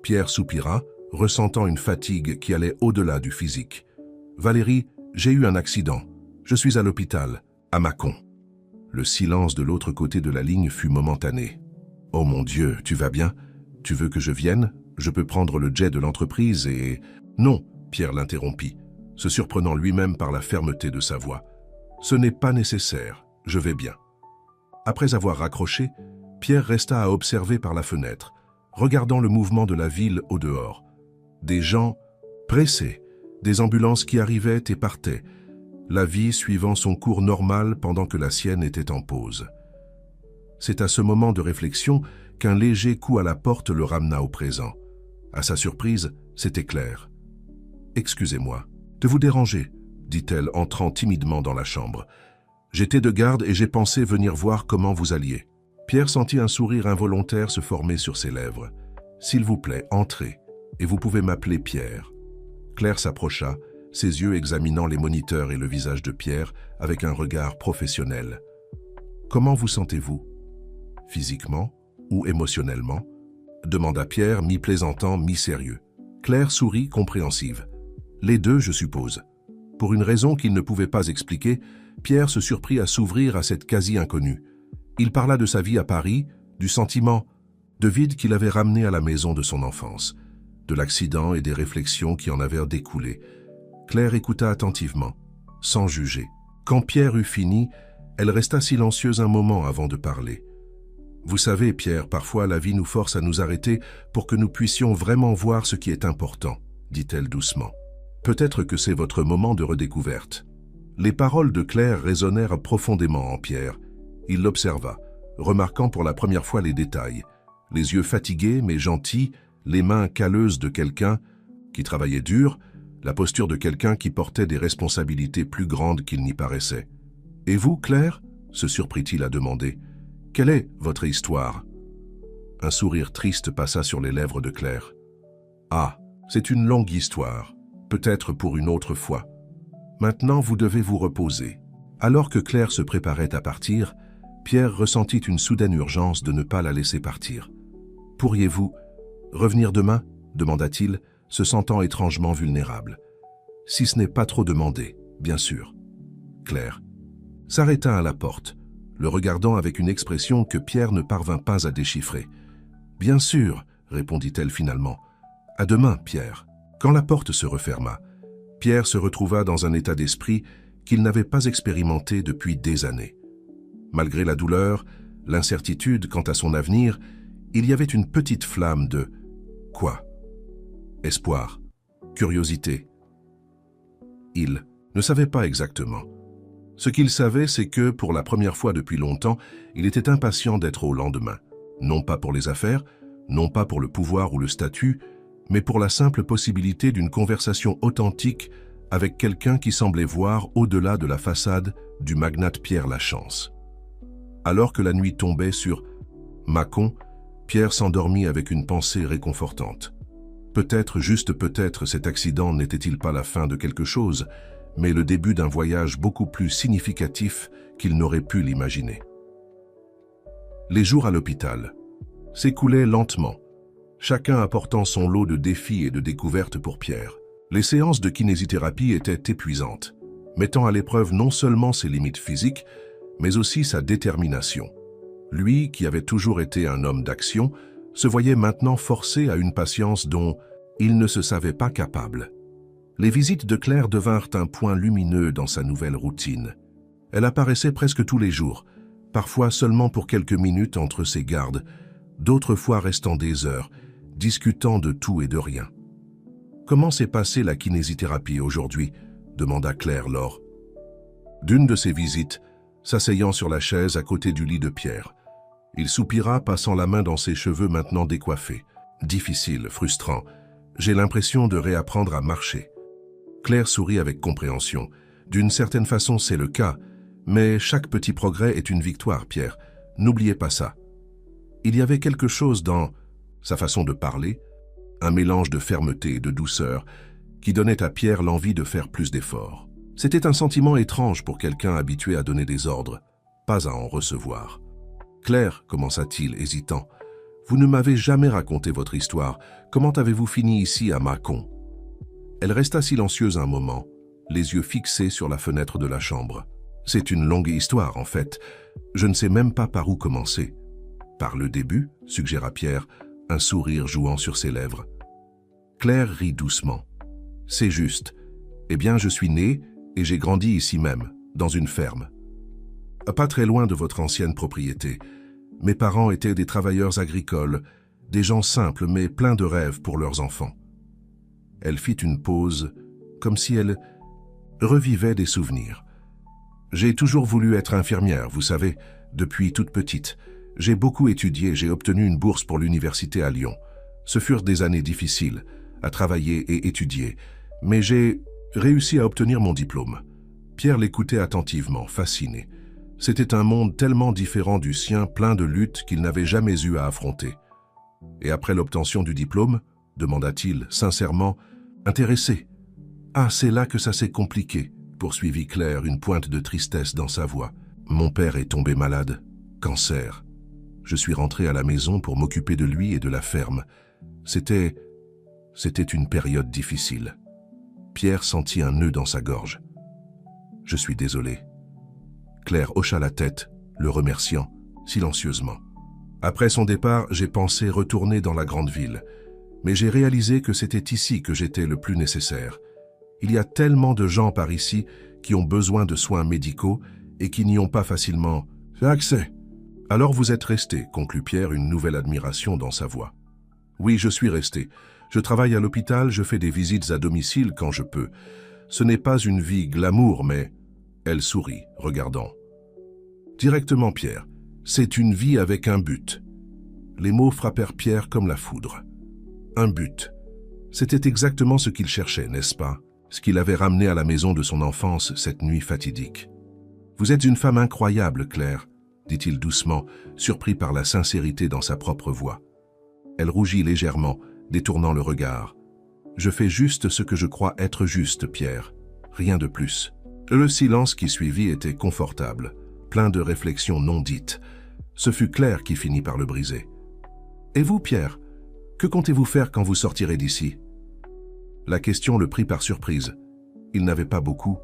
Pierre soupira, ressentant une fatigue qui allait au-delà du physique. « Valérie, j'ai eu un accident. Je suis à l'hôpital, à Mâcon. » Le silence de l'autre côté de la ligne fut momentané. Oh mon Dieu, tu vas bien? Tu veux que je vienne? Je peux prendre le jet de l'entreprise et... Non, Pierre l'interrompit, se surprenant lui-même par la fermeté de sa voix. Ce n'est pas nécessaire, je vais bien. Après avoir raccroché, Pierre resta à observer par la fenêtre, regardant le mouvement de la ville au dehors. Des gens pressés, des ambulances qui arrivaient et partaient, la vie suivant son cours normal pendant que la sienne était en pause. C'est à ce moment de réflexion qu'un léger coup à la porte le ramena au présent. À sa surprise, c'était Claire. « Excusez-moi, de vous déranger », dit-elle entrant timidement dans la chambre. « J'étais de garde et j'ai pensé venir voir comment vous alliez. » Pierre sentit un sourire involontaire se former sur ses lèvres. « S'il vous plaît, entrez, et vous pouvez m'appeler Pierre. » Claire s'approcha, ses yeux examinant les moniteurs et le visage de Pierre avec un regard professionnel. « Comment vous sentez-vous? Physiquement ou émotionnellement ?» demanda Pierre, mi-plaisantant, mi-sérieux. Claire sourit, compréhensive. « Les deux, je suppose. » Pour une raison qu'il ne pouvait pas expliquer, Pierre se surprit à s'ouvrir à cette quasi-inconnue. Il parla de sa vie à Paris, du sentiment de vide qu'il avait ramené à la maison de son enfance, de l'accident et des réflexions qui en avaient découlé. Claire écouta attentivement, sans juger. Quand Pierre eut fini, elle resta silencieuse un moment avant de parler. « Vous savez, Pierre, parfois la vie nous force à nous arrêter pour que nous puissions vraiment voir ce qui est important, » dit-elle doucement. « Peut-être que c'est votre moment de redécouverte. » Les paroles de Claire résonnèrent profondément en Pierre. Il l'observa, remarquant pour la première fois les détails. Les yeux fatigués mais gentils, les mains calleuses de quelqu'un qui travaillait dur, la posture de quelqu'un qui portait des responsabilités plus grandes qu'il n'y paraissait. « Et vous, Claire ?» se surprit-il à demander. « Quelle est votre histoire ?» Un sourire triste passa sur les lèvres de Claire. « Ah, c'est une longue histoire, peut-être pour une autre fois. Maintenant, vous devez vous reposer. » Alors que Claire se préparait à partir, Pierre ressentit une soudaine urgence de ne pas la laisser partir. « Pourriez-vous revenir demain ?» demanda-t-il, se sentant étrangement vulnérable. « Si ce n'est pas trop demandé, bien sûr. » Claire s'arrêta à la porte, le regardant avec une expression que Pierre ne parvint pas à déchiffrer. « Bien sûr, » répondit-elle finalement. « À demain, Pierre. » Quand la porte se referma, Pierre se retrouva dans un état d'esprit qu'il n'avait pas expérimenté depuis des années. Malgré la douleur, l'incertitude quant à son avenir, il y avait une petite flamme de... quoi? Espoir, curiosité. Il ne savait pas exactement. Ce qu'il savait, c'est que, pour la première fois depuis longtemps, il était impatient d'être au lendemain. Non pas pour les affaires, non pas pour le pouvoir ou le statut, mais pour la simple possibilité d'une conversation authentique avec quelqu'un qui semblait voir au-delà de la façade du magnate Pierre Lachance. Alors que la nuit tombait sur Mâcon, Pierre s'endormit avec une pensée réconfortante. Peut-être, juste peut-être, cet accident n'était-il pas la fin de quelque chose, mais le début d'un voyage beaucoup plus significatif qu'il n'aurait pu l'imaginer. Les jours à l'hôpital s'écoulaient lentement, chacun apportant son lot de défis et de découvertes pour Pierre. Les séances de kinésithérapie étaient épuisantes, mettant à l'épreuve non seulement ses limites physiques, mais aussi sa détermination. Lui, qui avait toujours été un homme d'action, se voyait maintenant forcé à une patience dont il ne se savait pas capable. Les visites de Claire devinrent un point lumineux dans sa nouvelle routine. Elle apparaissait presque tous les jours, parfois seulement pour quelques minutes entre ses gardes, d'autres fois restant des heures, discutant de tout et de rien. « Comment s'est passée la kinésithérapie aujourd'hui ?» demanda Claire lors d'une de ses visites, s'asseyant sur la chaise à côté du lit de Pierre. Il soupira, passant la main dans ses cheveux maintenant décoiffés. « Difficile, frustrant. J'ai l'impression de réapprendre à marcher. » Claire sourit avec compréhension. « D'une certaine façon, c'est le cas, mais chaque petit progrès est une victoire, Pierre. N'oubliez pas ça. » Il y avait quelque chose dans sa façon de parler, un mélange de fermeté et de douceur, qui donnait à Pierre l'envie de faire plus d'efforts. C'était un sentiment étrange pour quelqu'un habitué à donner des ordres, pas à en recevoir. « Claire, commença-t-il, hésitant, vous ne m'avez jamais raconté votre histoire. Comment avez-vous fini ici à Mâcon ?» Elle resta silencieuse un moment, les yeux fixés sur la fenêtre de la chambre. « C'est une longue histoire, en fait. Je ne sais même pas par où commencer. » Par le début, suggéra Pierre, un sourire jouant sur ses lèvres. Claire rit doucement. C'est juste. Eh bien, je suis né et j'ai grandi ici même, dans une ferme. Pas très loin de votre ancienne propriété. Mes parents étaient des travailleurs agricoles, des gens simples mais pleins de rêves pour leurs enfants. Elle fit une pause, comme si elle revivait des souvenirs. J'ai toujours voulu être infirmière, vous savez, depuis toute petite. J'ai beaucoup étudié, j'ai obtenu une bourse pour l'université à Lyon. Ce furent des années difficiles, à travailler et étudier, mais j'ai réussi à obtenir mon diplôme. Pierre l'écoutait attentivement, fasciné. C'était un monde tellement différent du sien, plein de luttes qu'il n'avait jamais eu à affronter. Et après l'obtention du diplôme, demanda-t-il sincèrement, intéressé. Ah, c'est là que ça s'est compliqué, poursuivit Claire, une pointe de tristesse dans sa voix. Mon père est tombé malade, cancer. Je suis rentré à la maison pour m'occuper de lui et de la ferme. C'était une période difficile. Pierre sentit un nœud dans sa gorge. Je suis désolé. Claire hocha la tête, le remerciant, silencieusement. Après son départ, j'ai pensé retourner dans la grande ville. Mais j'ai réalisé que c'était ici que j'étais le plus nécessaire. Il y a tellement de gens par ici qui ont besoin de soins médicaux et qui n'y ont pas facilement accès. Alors vous êtes resté, conclut Pierre, une nouvelle admiration dans sa voix. Oui, je suis resté. Je travaille à l'hôpital, je fais des visites à domicile quand je peux. Ce n'est pas une vie glamour, mais... Elle sourit, regardant. Directement, Pierre. C'est une vie avec un but. Les mots frappèrent Pierre comme la foudre. Un but. C'était exactement ce qu'il cherchait, n'est-ce pas? Ce qu'il avait ramené à la maison de son enfance cette nuit fatidique. Vous êtes une femme incroyable, Claire, dit-il doucement, surpris par la sincérité dans sa propre voix. Elle rougit légèrement, détournant le regard. Je fais juste ce que je crois être juste, Pierre. Rien de plus. Le silence qui suivit était confortable, plein de réflexions non dites. Ce fut Claire qui finit par le briser. Et vous, Pierre, que comptez-vous faire quand vous sortirez d'ici? La question le prit par surprise. Il n'avait pas beaucoup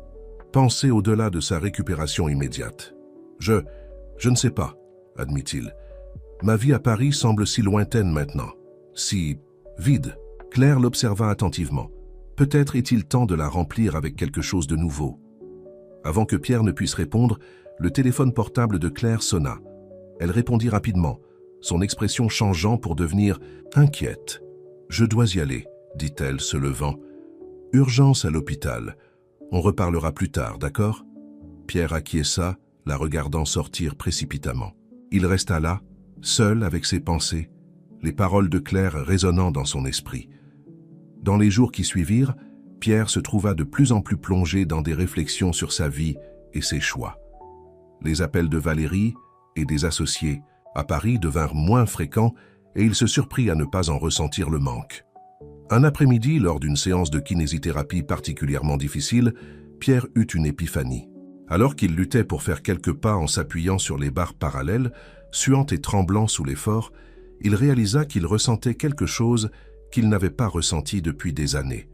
pensé au-delà de sa récupération immédiate. Je ne sais pas, admit-il. Ma vie à Paris semble si lointaine maintenant, si vide. Claire l'observa attentivement. Peut-être est-il temps de la remplir avec quelque chose de nouveau. Avant que Pierre ne puisse répondre, le téléphone portable de Claire sonna. Elle répondit rapidement, son expression changeant pour devenir inquiète. « Je dois y aller », dit-elle, se levant. « Urgence à l'hôpital. On reparlera plus tard, d'accord ?» Pierre acquiesça, la regardant sortir précipitamment. Il resta là, seul avec ses pensées, les paroles de Claire résonnant dans son esprit. Dans les jours qui suivirent, Pierre se trouva de plus en plus plongé dans des réflexions sur sa vie et ses choix. Les appels de Valérie et des associés à Paris devinrent moins fréquents et il se surprit à ne pas en ressentir le manque. Un après-midi, lors d'une séance de kinésithérapie particulièrement difficile, Pierre eut une épiphanie. Alors qu'il luttait pour faire quelques pas en s'appuyant sur les barres parallèles, suant et tremblant sous l'effort, il réalisa qu'il ressentait quelque chose qu'il n'avait pas ressenti depuis des années.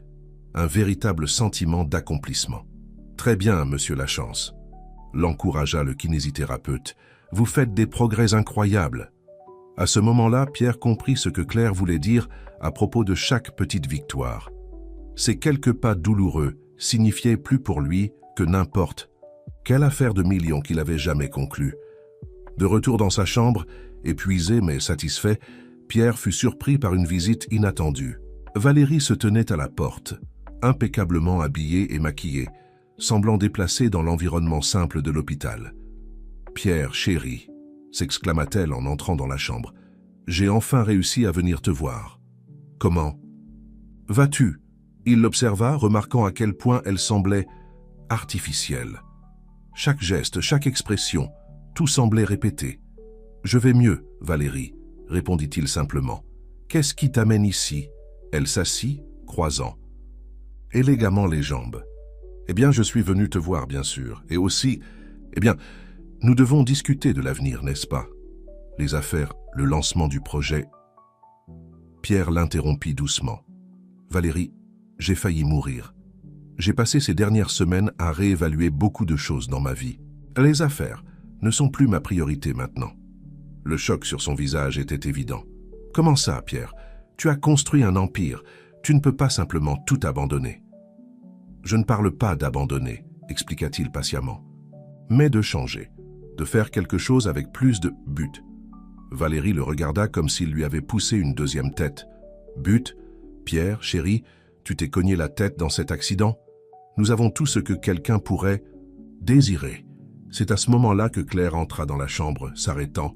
Un véritable sentiment d'accomplissement. « Très bien, monsieur Lachance », l'encouragea le kinésithérapeute. « Vous faites des progrès incroyables. » À ce moment-là, Pierre comprit ce que Claire voulait dire à propos de chaque petite victoire. Ces quelques pas douloureux signifiaient plus pour lui que n'importe quelle affaire de millions qu'il avait jamais conclue. De retour dans sa chambre, épuisé mais satisfait, Pierre fut surpris par une visite inattendue. Valérie se tenait à la porte, impeccablement habillée et maquillée, semblant déplacée dans l'environnement simple de l'hôpital. « Pierre, chéri », s'exclama-t-elle en entrant dans la chambre, « j'ai enfin réussi à venir te voir. »« Comment ? » ?»« Vas-tu » Il l'observa, remarquant à quel point elle semblait artificielle. Chaque geste, chaque expression, tout semblait répété. « Je vais mieux, Valérie », répondit-il simplement. « Qu'est-ce qui t'amène ici ?» Elle s'assit, croisant élégamment les jambes. « Eh bien, je suis venu te voir, bien sûr. Et aussi, eh bien, nous devons discuter de l'avenir, n'est-ce pas? Les affaires, le lancement du projet. » Pierre l'interrompit doucement. « Valérie, j'ai failli mourir. J'ai passé ces dernières semaines à réévaluer beaucoup de choses dans ma vie. Les affaires ne sont plus ma priorité maintenant. Le choc sur son visage était évident. « Comment ça, Pierre? Tu as construit un empire. Tu ne peux pas simplement tout abandonner. »« Je ne parle pas d'abandonner, » expliqua-t-il patiemment, « mais de changer, de faire quelque chose avec plus de but. » Valérie le regarda comme s'il lui avait poussé une deuxième tête. « But? Pierre, chéri, tu t'es cogné la tête dans cet accident? Nous avons tout ce que quelqu'un pourrait désirer. » C'est à ce moment-là que Claire entra dans la chambre, s'arrêtant,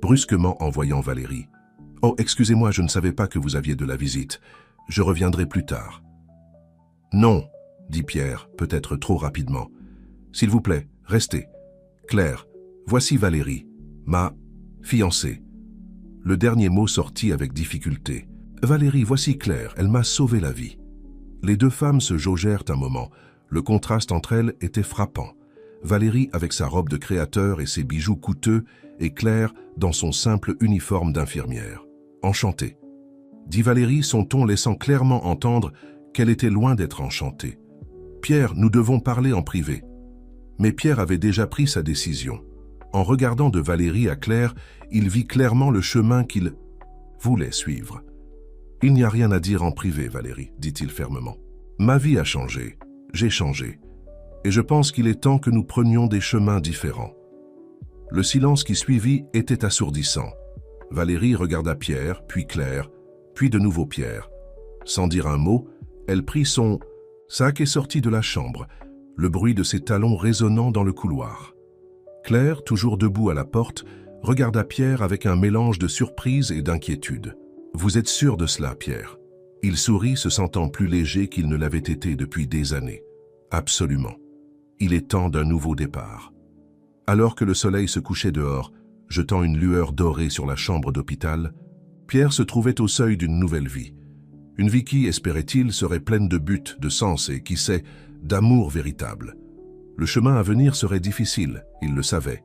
brusquement en voyant Valérie. « Oh, excusez-moi, je ne savais pas que vous aviez de la visite. Je reviendrai plus tard. »« Non, » dit Pierre, peut-être trop rapidement. « S'il vous plaît, restez. Claire, voici Valérie, ma fiancée. » Le dernier mot sortit avec difficulté. « Valérie, voici Claire, elle m'a sauvé la vie. » Les deux femmes se jaugèrent un moment. Le contraste entre elles était frappant. Valérie avec sa robe de créateur et ses bijoux coûteux, et Claire dans son simple uniforme d'infirmière. « Enchantée, » dit Valérie, son ton laissant clairement entendre qu'elle était loin d'être enchantée. « Pierre, nous devons parler en privé. » Mais Pierre avait déjà pris sa décision. En regardant de Valérie à Claire, il vit clairement le chemin qu'il voulait suivre. « Il n'y a rien à dire en privé, Valérie, » dit-il fermement. « Ma vie a changé, j'ai changé, et je pense qu'il est temps que nous prenions des chemins différents. » Le silence qui suivit était assourdissant. Valérie regarda Pierre, puis Claire, puis de nouveau Pierre. Sans dire un mot, elle prit son sac et sortit de la chambre, le bruit de ses talons résonnant dans le couloir. Claire, toujours debout à la porte, regarda Pierre avec un mélange de surprise et d'inquiétude. « Vous êtes sûr de cela, Pierre ?» Il sourit, se sentant plus léger qu'il ne l'avait été depuis des années. « Absolument. Il est temps d'un nouveau départ. » Alors que le soleil se couchait dehors, jetant une lueur dorée sur la chambre d'hôpital, Pierre se trouvait au seuil d'une nouvelle vie. Une vie qui, espérait-il, serait pleine de buts, de sens et, qui sait, d'amour véritable. Le chemin à venir serait difficile, il le savait.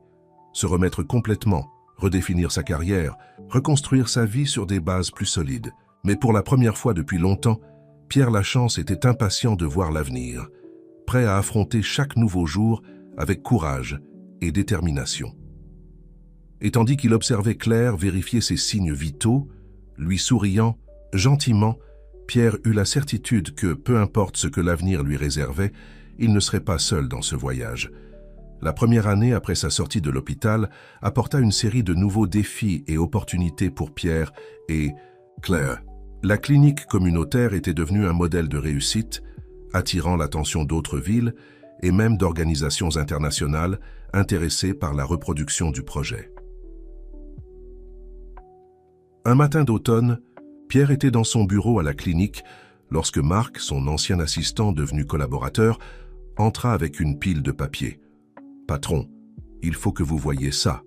Se remettre complètement, redéfinir sa carrière, reconstruire sa vie sur des bases plus solides. Mais pour la première fois depuis longtemps, Pierre Lachance était impatient de voir l'avenir, prêt à affronter chaque nouveau jour avec courage et détermination. Et tandis qu'il observait Claire vérifier ses signes vitaux, lui souriant, gentiment, Pierre eut la certitude que, peu importe ce que l'avenir lui réservait, il ne serait pas seul dans ce voyage. La première année après sa sortie de l'hôpital apporta une série de nouveaux défis et opportunités pour Pierre et Claire. La clinique communautaire était devenue un modèle de réussite, attirant l'attention d'autres villes et même d'organisations internationales intéressées par la reproduction du projet. Un matin d'automne, Pierre était dans son bureau à la clinique lorsque Marc, son ancien assistant devenu collaborateur, entra avec une pile de papier. « Patron, il faut que vous voyiez ça, »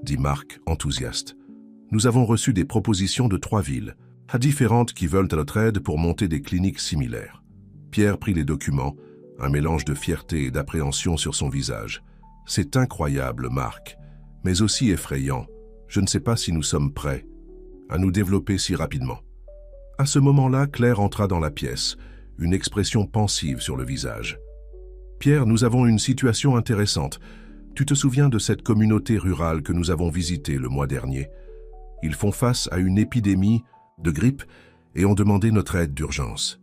dit Marc, enthousiaste. « Nous avons reçu des propositions de 3 villes, différentes qui veulent à notre aide pour monter des cliniques similaires. » Pierre prit les documents, un mélange de fierté et d'appréhension sur son visage. « C'est incroyable, Marc, mais aussi effrayant. Je ne sais pas si nous sommes prêts à nous développer si rapidement. » À ce moment-là, Claire entra dans la pièce, une expression pensive sur le visage. « Pierre, nous avons une situation intéressante. Tu te souviens de cette communauté rurale que nous avons visitée le mois dernier? Ils font face à une épidémie de grippe et ont demandé notre aide d'urgence. »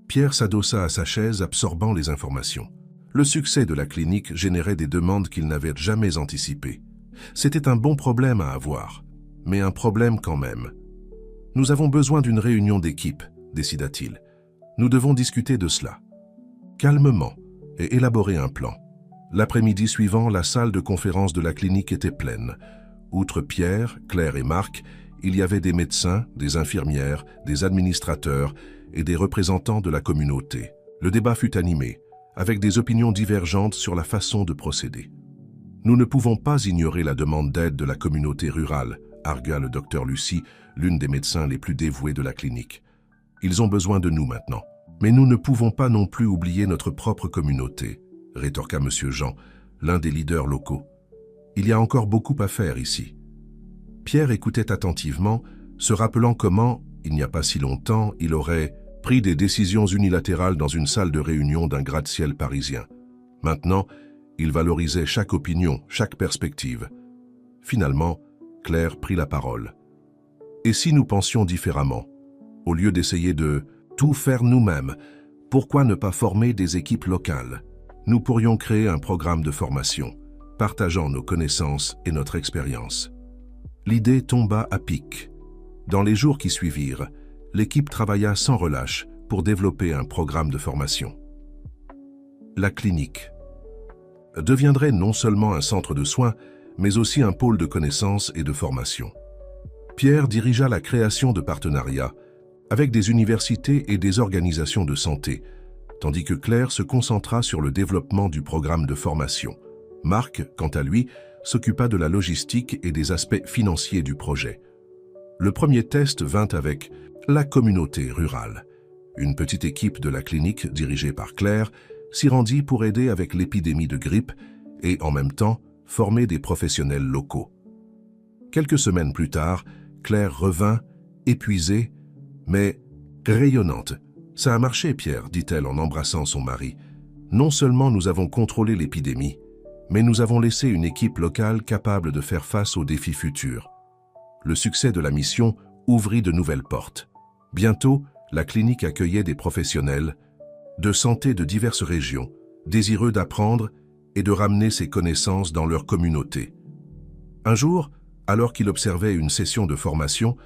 Pierre s'adossa à sa chaise, absorbant les informations. Le succès de la clinique générait des demandes qu'il n'avait jamais anticipées. C'était un bon problème à avoir, mais un problème quand même. « Nous avons besoin d'une réunion d'équipe, » décida-t-il. « Nous devons discuter de cela. » Calmement, et élaborer un plan. L'après-midi suivant, la salle de conférence de la clinique était pleine. Outre Pierre, Claire et Marc, il y avait des médecins, des infirmières, des administrateurs et des représentants de la communauté. Le débat fut animé, avec des opinions divergentes sur la façon de procéder. « Nous ne pouvons pas ignorer la demande d'aide de la communauté rurale, » argua le docteur Lucie, l'une des médecins les plus dévoués de la clinique. « Ils ont besoin de nous maintenant. » « Mais nous ne pouvons pas non plus oublier notre propre communauté, » rétorqua M. Jean, l'un des leaders locaux. « Il y a encore beaucoup à faire ici. » Pierre écoutait attentivement, se rappelant comment, il n'y a pas si longtemps, il aurait pris des décisions unilatérales dans une salle de réunion d'un gratte-ciel parisien. Maintenant, il valorisait chaque opinion, chaque perspective. Finalement, Claire prit la parole. Et si nous pensions différemment? Au lieu d'essayer de tout faire nous-mêmes, pourquoi ne pas former des équipes locales? Nous pourrions créer un programme de formation, partageant nos connaissances et notre expérience. L'idée tomba à pic. Dans les jours qui suivirent, l'équipe travailla sans relâche pour développer un programme de formation. La clinique deviendrait non seulement un centre de soins, mais aussi un pôle de connaissances et de formation. Pierre dirigea la création de partenariats avec des universités et des organisations de santé, tandis que Claire se concentra sur le développement du programme de formation. Marc, quant à lui, s'occupa de la logistique et des aspects financiers du projet. Le premier test vint avec la communauté rurale. Une petite équipe de la clinique, dirigée par Claire, s'y rendit pour aider avec l'épidémie de grippe et, en même temps, former des professionnels locaux. Quelques semaines plus tard, Claire revint, épuisée, mais rayonnante. « Ça a marché, Pierre, dit-elle en embrassant son mari. Non seulement nous avons contrôlé l'épidémie, mais nous avons laissé une équipe locale capable de faire face aux défis futurs. » Le succès de la mission ouvrit de nouvelles portes. Bientôt, la clinique accueillait des professionnels de santé de diverses régions, désireux d'apprendre et de ramener ces connaissances dans leur communauté. Un jour, alors qu'il observait une session de formation,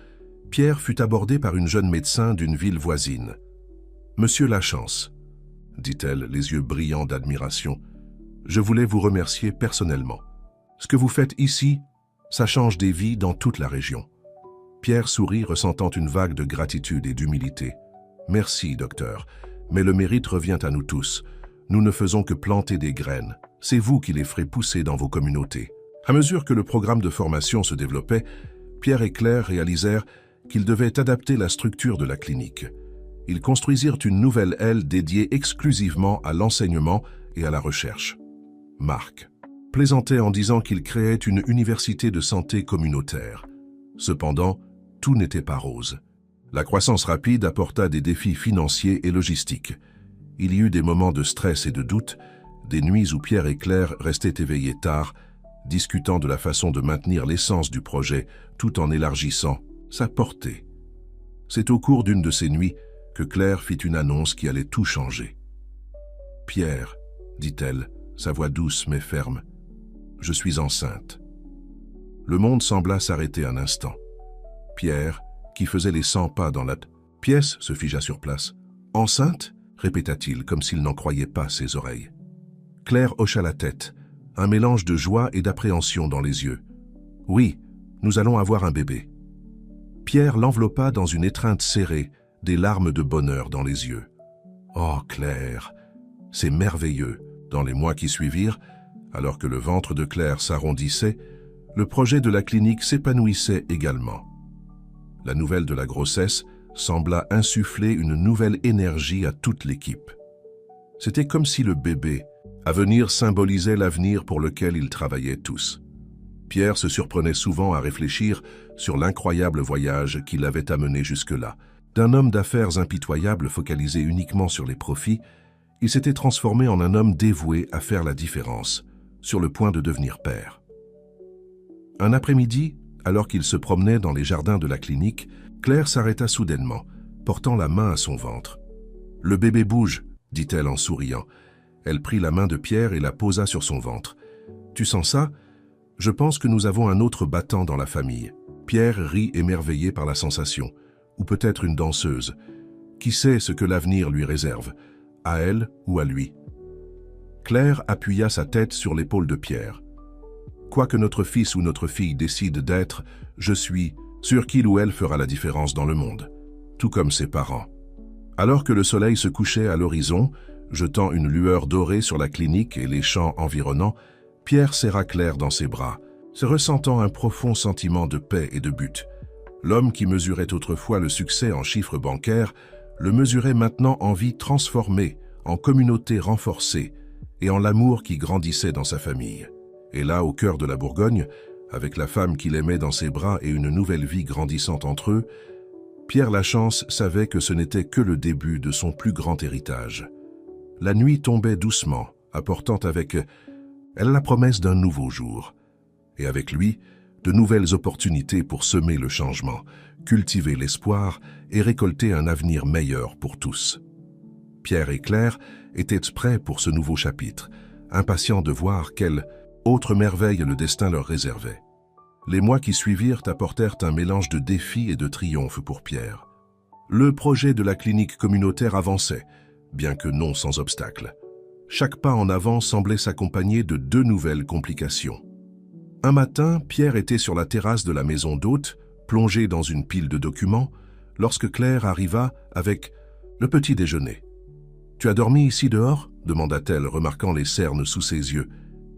Pierre fut abordé par une jeune médecin d'une ville voisine. « Monsieur Lachance, » dit-elle, les yeux brillants d'admiration, « je voulais vous remercier personnellement. Ce que vous faites ici, ça change des vies dans toute la région. » Pierre sourit, ressentant une vague de gratitude et d'humilité. « Merci, docteur, mais le mérite revient à nous tous. Nous ne faisons que planter des graines. C'est vous qui les ferez pousser dans vos communautés. » À mesure que le programme de formation se développait, Pierre et Claire réalisèrent qu'ils devaient adapter la structure de la clinique. Ils construisirent une nouvelle aile dédiée exclusivement à l'enseignement et à la recherche. Marc plaisantait en disant qu'il créait une université de santé communautaire. Cependant, tout n'était pas rose. La croissance rapide apporta des défis financiers et logistiques. Il y eut des moments de stress et de doute, des nuits où Pierre et Claire restaient éveillés tard, discutant de la façon de maintenir l'essence du projet tout en élargissant sa portée. C'est au cours d'une de ces nuits que Claire fit une annonce qui allait tout changer. « Pierre, » dit-elle, sa voix douce mais ferme, « je suis enceinte. » Le monde sembla s'arrêter un instant. Pierre, qui faisait les 100 pas dans la pièce, se figea sur place. « Enceinte ?» répéta-t-il comme s'il n'en croyait pas ses oreilles. Claire hocha la tête, un mélange de joie et d'appréhension dans les yeux. « Oui, nous allons avoir un bébé. » Pierre l'enveloppa dans une étreinte serrée, des larmes de bonheur dans les yeux. « Oh, Claire, c'est merveilleux !» Dans les mois qui suivirent, alors que le ventre de Claire s'arrondissait, le projet de la clinique s'épanouissait également. La nouvelle de la grossesse sembla insuffler une nouvelle énergie à toute l'équipe. C'était comme si le bébé à venir symbolisait l'avenir pour lequel ils travaillaient tous. Pierre se surprenait souvent à réfléchir sur l'incroyable voyage qui l'avait amené jusque-là. D'un homme d'affaires impitoyable focalisé uniquement sur les profits, il s'était transformé en un homme dévoué à faire la différence, sur le point de devenir père. Un après-midi, alors qu'il se promenait dans les jardins de la clinique, Claire s'arrêta soudainement, portant la main à son ventre. « Le bébé bouge », dit-elle en souriant. Elle prit la main de Pierre et la posa sur son ventre. « Tu sens ça? Je pense que nous avons un autre battant dans la famille. » Pierre rit émerveillé par la sensation. Ou peut-être une danseuse. Qui sait ce que l'avenir lui réserve, à elle ou à lui? Claire appuya sa tête sur l'épaule de Pierre. « Quoi que notre fils ou notre fille décide d'être, je suis sûr qu'il ou elle fera la différence dans le monde, tout comme ses parents. » Alors que le soleil se couchait à l'horizon, jetant une lueur dorée sur la clinique et les champs environnants, Pierre serra Claire dans ses bras, se ressentant un profond sentiment de paix et de but. L'homme qui mesurait autrefois le succès en chiffres bancaires le mesurait maintenant en vie transformée, en communauté renforcée et en l'amour qui grandissait dans sa famille. Et là, au cœur de la Bourgogne, avec la femme qu'il aimait dans ses bras et une nouvelle vie grandissant entre eux, Pierre Lachance savait que ce n'était que le début de son plus grand héritage. La nuit tombait doucement, apportant avec elle la promesse d'un nouveau jour. Et avec lui, de nouvelles opportunités pour semer le changement, cultiver l'espoir et récolter un avenir meilleur pour tous. Pierre et Claire étaient prêts pour ce nouveau chapitre, impatients de voir quelle autre merveille le destin leur réservait. Les mois qui suivirent apportèrent un mélange de défis et de triomphes pour Pierre. Le projet de la clinique communautaire avançait, bien que non sans obstacle. Chaque pas en avant semblait s'accompagner de 2 nouvelles complications. Un matin, Pierre était sur la terrasse de la maison d'hôte, plongé dans une pile de documents, lorsque Claire arriva avec le petit déjeuner. « Tu as dormi ici dehors ?» demanda-t-elle, remarquant les cernes sous ses yeux.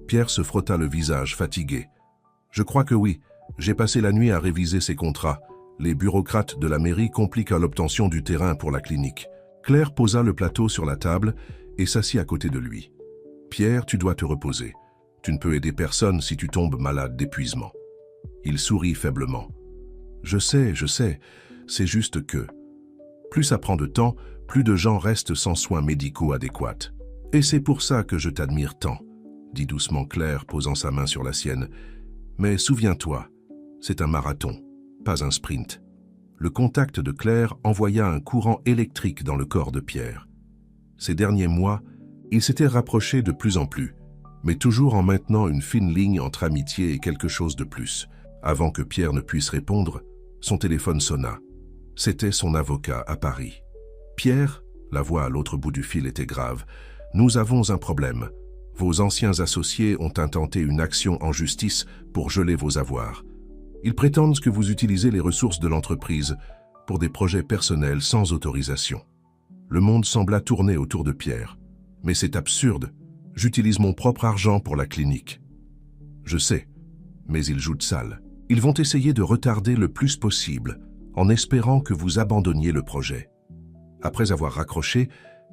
Pierre se frotta le visage, fatigué. « Je crois que oui. J'ai passé la nuit à réviser ces contrats. Les bureaucrates de la mairie compliquent l'obtention du terrain pour la clinique. » Claire posa le plateau sur la table et s'assit à côté de lui. « Pierre, tu dois te reposer. Tu ne peux aider personne si tu tombes malade d'épuisement. » Il sourit faiblement. « Je sais, c'est juste que... Plus ça prend de temps, plus de gens restent sans soins médicaux adéquats. Et c'est pour ça que je t'admire tant, » dit doucement Claire, posant sa main sur la sienne. « Mais souviens-toi, c'est un marathon, pas un sprint. » Le contact de Claire envoya un courant électrique dans le corps de Pierre. Ces derniers mois, il s'était rapproché de plus en plus, mais toujours en maintenant une fine ligne entre amitié et quelque chose de plus. Avant que Pierre ne puisse répondre, son téléphone sonna. C'était son avocat à Paris. « Pierre ?» La voix à l'autre bout du fil était grave. « Nous avons un problème. Vos anciens associés ont intenté une action en justice pour geler vos avoirs. Ils prétendent que vous utilisez les ressources de l'entreprise pour des projets personnels sans autorisation. » Le monde sembla tourner autour de Pierre. « Mais c'est absurde. J'utilise mon propre argent pour la clinique. » « Je sais, mais ils jouent de sale. Ils vont essayer de retarder le plus possible en espérant que vous abandonniez le projet. » Après avoir raccroché,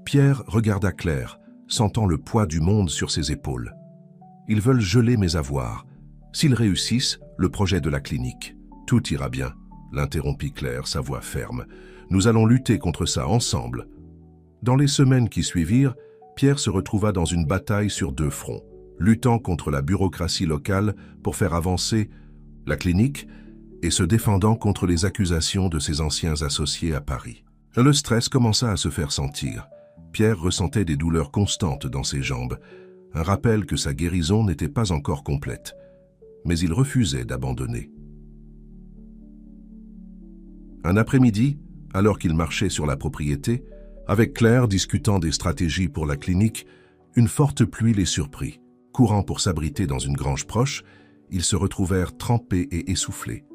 Pierre regarda Claire, sentant le poids du monde sur ses épaules. « Ils veulent geler mes avoirs. S'ils réussissent, le projet de la clinique. Tout ira bien, » l'interrompit Claire, sa voix ferme. « Nous allons lutter contre ça ensemble. » Dans les semaines qui suivirent, Pierre se retrouva dans une bataille sur 2 fronts, luttant contre la bureaucratie locale pour faire avancer la clinique et se défendant contre les accusations de ses anciens associés à Paris. Le stress commença à se faire sentir. Pierre ressentait des douleurs constantes dans ses jambes, un rappel que sa guérison n'était pas encore complète. Mais il refusait d'abandonner. Un après-midi, alors qu'il marchait sur la propriété, avec Claire discutant des stratégies pour la clinique, une forte pluie les surprit. Courant pour s'abriter dans une grange proche, ils se retrouvèrent trempés et essoufflés.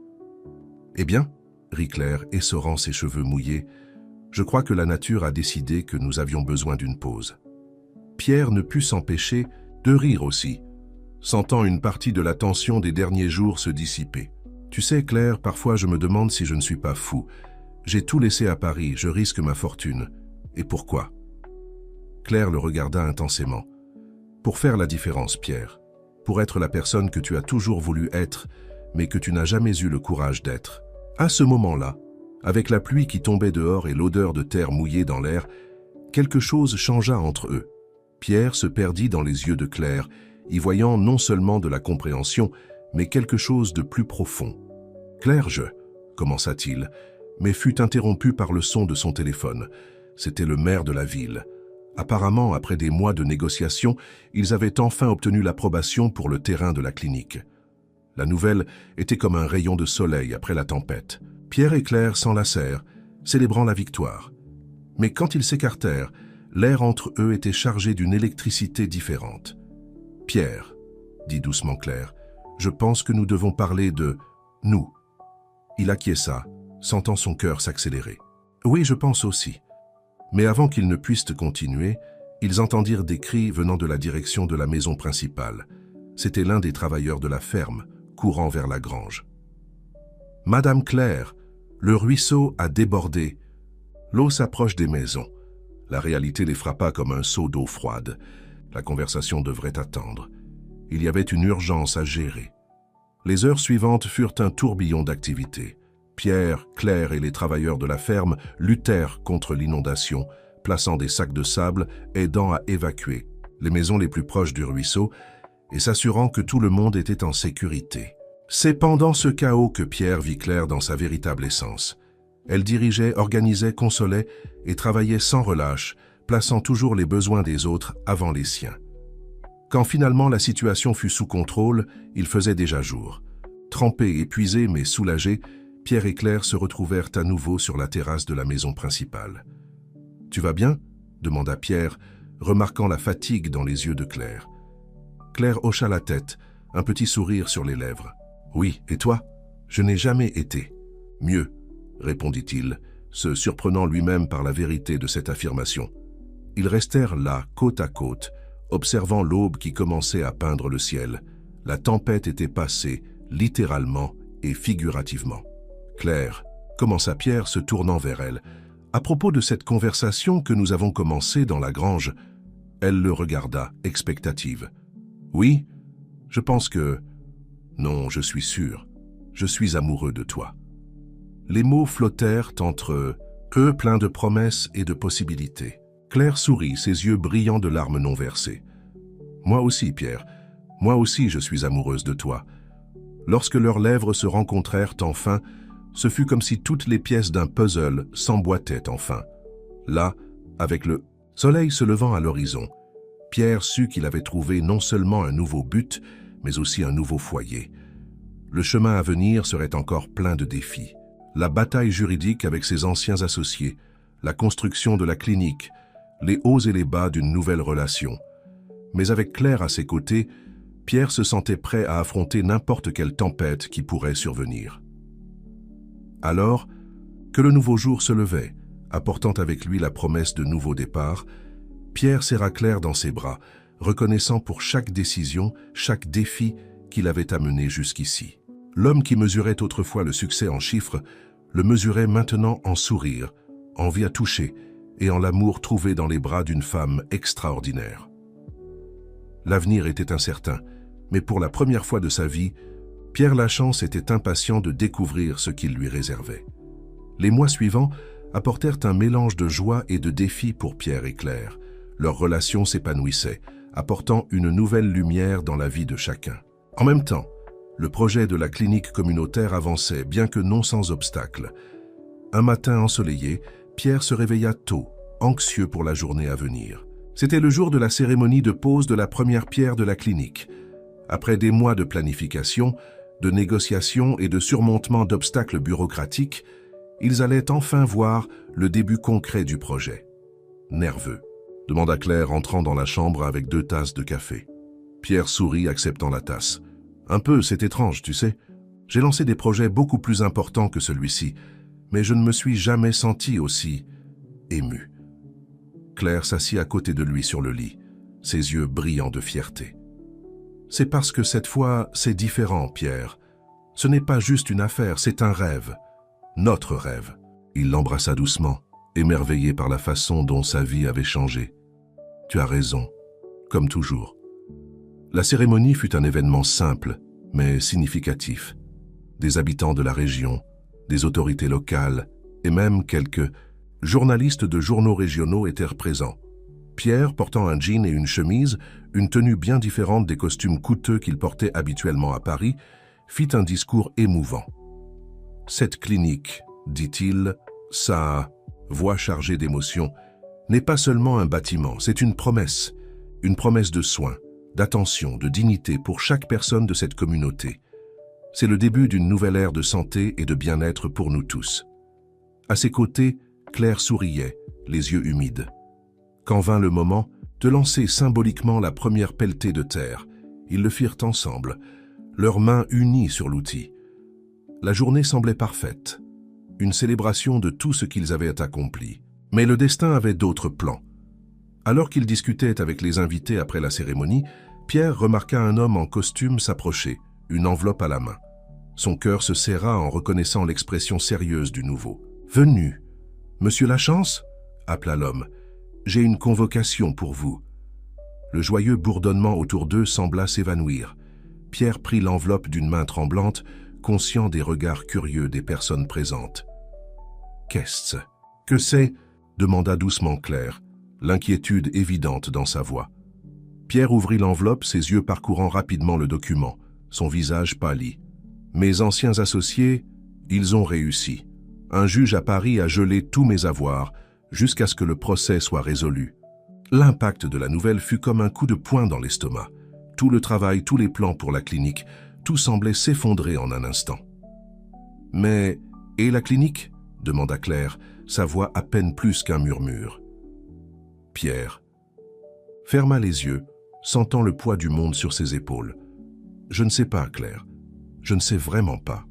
« Eh bien ?» rit Claire, essorant ses cheveux mouillés. « Je crois que la nature a décidé que nous avions besoin d'une pause. » Pierre ne put s'empêcher de rire aussi, sentant une partie de la tension des derniers jours se dissiper. « Tu sais, Claire, parfois je me demande si je ne suis pas fou. J'ai tout laissé à Paris, je risque ma fortune. Et pourquoi ?» Claire le regarda intensément. « Pour faire la différence, Pierre. Pour être la personne que tu as toujours voulu être, mais que tu n'as jamais eu le courage d'être. » À ce moment-là, avec la pluie qui tombait dehors et l'odeur de terre mouillée dans l'air, quelque chose changea entre eux. Pierre se perdit dans les yeux de Claire, y voyant non seulement de la compréhension, mais quelque chose de plus profond. « Claire, commença-t-il, mais fut interrompu par le son de son téléphone. C'était le maire de la ville. Apparemment, après des mois de négociations, ils avaient enfin obtenu l'approbation pour le terrain de la clinique. La nouvelle était comme un rayon de soleil après la tempête. Pierre et Claire s'enlacèrent, célébrant la victoire. Mais quand ils s'écartèrent, l'air entre eux était chargé d'une électricité différente. « Pierre, » dit doucement Claire, « je pense que nous devons parler de « nous ». Il acquiesça, sentant son cœur s'accélérer. « Oui, je pense aussi. » Mais avant qu'ils ne puissent continuer, ils entendirent des cris venant de la direction de la maison principale. C'était l'un des travailleurs de la ferme, courant vers la grange. « Madame Claire, le ruisseau a débordé. L'eau s'approche des maisons. » La réalité les frappa comme un seau d'eau froide. La conversation devrait attendre. Il y avait une urgence à gérer. Les heures suivantes furent un tourbillon d'activités. Pierre, Claire et les travailleurs de la ferme luttèrent contre l'inondation, plaçant des sacs de sable, aidant à évacuer les maisons les plus proches du ruisseau et s'assurant que tout le monde était en sécurité. C'est pendant ce chaos que Pierre vit Claire dans sa véritable essence. Elle dirigeait, organisait, consolait et travaillait sans relâche, plaçant toujours les besoins des autres avant les siens. Quand finalement la situation fut sous contrôle, il faisait déjà jour. Trempés, épuisés mais soulagés, Pierre et Claire se retrouvèrent à nouveau sur la terrasse de la maison principale. « Tu vas bien ?» demanda Pierre, remarquant la fatigue dans les yeux de Claire. Claire hocha la tête, un petit sourire sur les lèvres. « Oui, et toi ? Je n'ai jamais été. »« Mieux », répondit-il, se surprenant lui-même par la vérité de cette affirmation. Ils restèrent là, côte à côte, observant l'aube qui commençait à peindre le ciel. La tempête était passée, littéralement et figurativement. « Claire », commença Pierre se tournant vers elle, « à propos de cette conversation que nous avons commencée dans la grange. » Elle le regarda, expectative. « Oui, je pense que... Non, je suis sûr. Je suis amoureux de toi. » Les mots flottèrent entre eux, pleins de promesses et de possibilités. Claire sourit, ses yeux brillants de larmes non versées. « Moi aussi, Pierre, moi aussi je suis amoureuse de toi. » Lorsque leurs lèvres se rencontrèrent enfin, ce fut comme si toutes les pièces d'un puzzle s'emboîtaient enfin. Là, avec le soleil se levant à l'horizon, Pierre sut qu'il avait trouvé non seulement un nouveau but, mais aussi un nouveau foyer. Le chemin à venir serait encore plein de défis. La bataille juridique avec ses anciens associés, la construction de la clinique, les hauts et les bas d'une nouvelle relation. Mais avec Claire à ses côtés, Pierre se sentait prêt à affronter n'importe quelle tempête qui pourrait survenir. Alors, que le nouveau jour se levait, apportant avec lui la promesse de nouveaux départs, Pierre serra Claire dans ses bras, reconnaissant pour chaque décision, chaque défi qu'il avait amené jusqu'ici. L'homme qui mesurait autrefois le succès en chiffres le mesurait maintenant en sourire, en vie à toucher et en l'amour trouvé dans les bras d'une femme extraordinaire. L'avenir était incertain, mais pour la première fois de sa vie, Pierre Lachance était impatient de découvrir ce qu'il lui réservait. Les mois suivants apportèrent un mélange de joie et de défis pour Pierre et Claire. Leur relation s'épanouissait, apportant une nouvelle lumière dans la vie de chacun. En même temps, le projet de la clinique communautaire avançait, bien que non sans obstacle. Un matin ensoleillé, Pierre se réveilla tôt, anxieux pour la journée à venir. C'était le jour de la cérémonie de pose de la première pierre de la clinique. Après des mois de planification, de négociations et de surmontement d'obstacles bureaucratiques, ils allaient enfin voir le début concret du projet. « Nerveux ?» demanda Claire, entrant dans la chambre avec 2 tasses de café. Pierre sourit, acceptant la tasse. « Un peu, c'est étrange, tu sais. J'ai lancé des projets beaucoup plus importants que celui-ci, mais je ne me suis jamais senti aussi ému. » Claire s'assit à côté de lui sur le lit, ses yeux brillants de fierté. « C'est parce que cette fois, c'est différent, Pierre. Ce n'est pas juste une affaire, c'est un rêve. Notre rêve. » Il l'embrassa doucement, émerveillé par la façon dont sa vie avait changé. « Tu as raison, comme toujours. » La cérémonie fut un événement simple, mais significatif. Des habitants de la région, des autorités locales et même quelques journalistes de journaux régionaux étaient présents. Pierre, portant un jean et une chemise, une tenue bien différente des costumes coûteux qu'il portait habituellement à Paris, fit un discours émouvant. « Cette clinique, dit-il, sa voix chargée d'émotion, n'est pas seulement un bâtiment, c'est une promesse de soins, d'attention, de dignité pour chaque personne de cette communauté. C'est le début d'une nouvelle ère de santé et de bien-être pour nous tous. » À ses côtés, Claire souriait, les yeux humides. Quand vint le moment de lancer symboliquement la première pelletée de terre, ils le firent ensemble, leurs mains unies sur l'outil. La journée semblait parfaite, une célébration de tout ce qu'ils avaient accompli. Mais le destin avait d'autres plans. Alors qu'ils discutaient avec les invités après la cérémonie, Pierre remarqua un homme en costume s'approcher, une enveloppe à la main. Son cœur se serra en reconnaissant l'expression sérieuse du nouveau. « Venu. Monsieur Lachance ?» appela l'homme. « J'ai une convocation pour vous. » Le joyeux bourdonnement autour d'eux sembla s'évanouir. Pierre prit l'enveloppe d'une main tremblante, conscient des regards curieux des personnes présentes. « Qu'est-ce que c'est ?» demanda doucement Claire, l'inquiétude évidente dans sa voix. Pierre ouvrit l'enveloppe, ses yeux parcourant rapidement le document, son visage pâli. Mes anciens associés, ils ont réussi. Un juge à Paris a gelé tous mes avoirs jusqu'à ce que le procès soit résolu. L'impact de la nouvelle fut comme un coup de poing dans l'estomac. Tout le travail, tous les plans pour la clinique, tout semblait s'effondrer en un instant. « Mais, et la clinique ?» demanda Claire, sa voix à peine plus qu'un murmure. Pierre ferma les yeux, sentant le poids du monde sur ses épaules. « Je ne sais pas, Claire. Je ne sais vraiment pas. »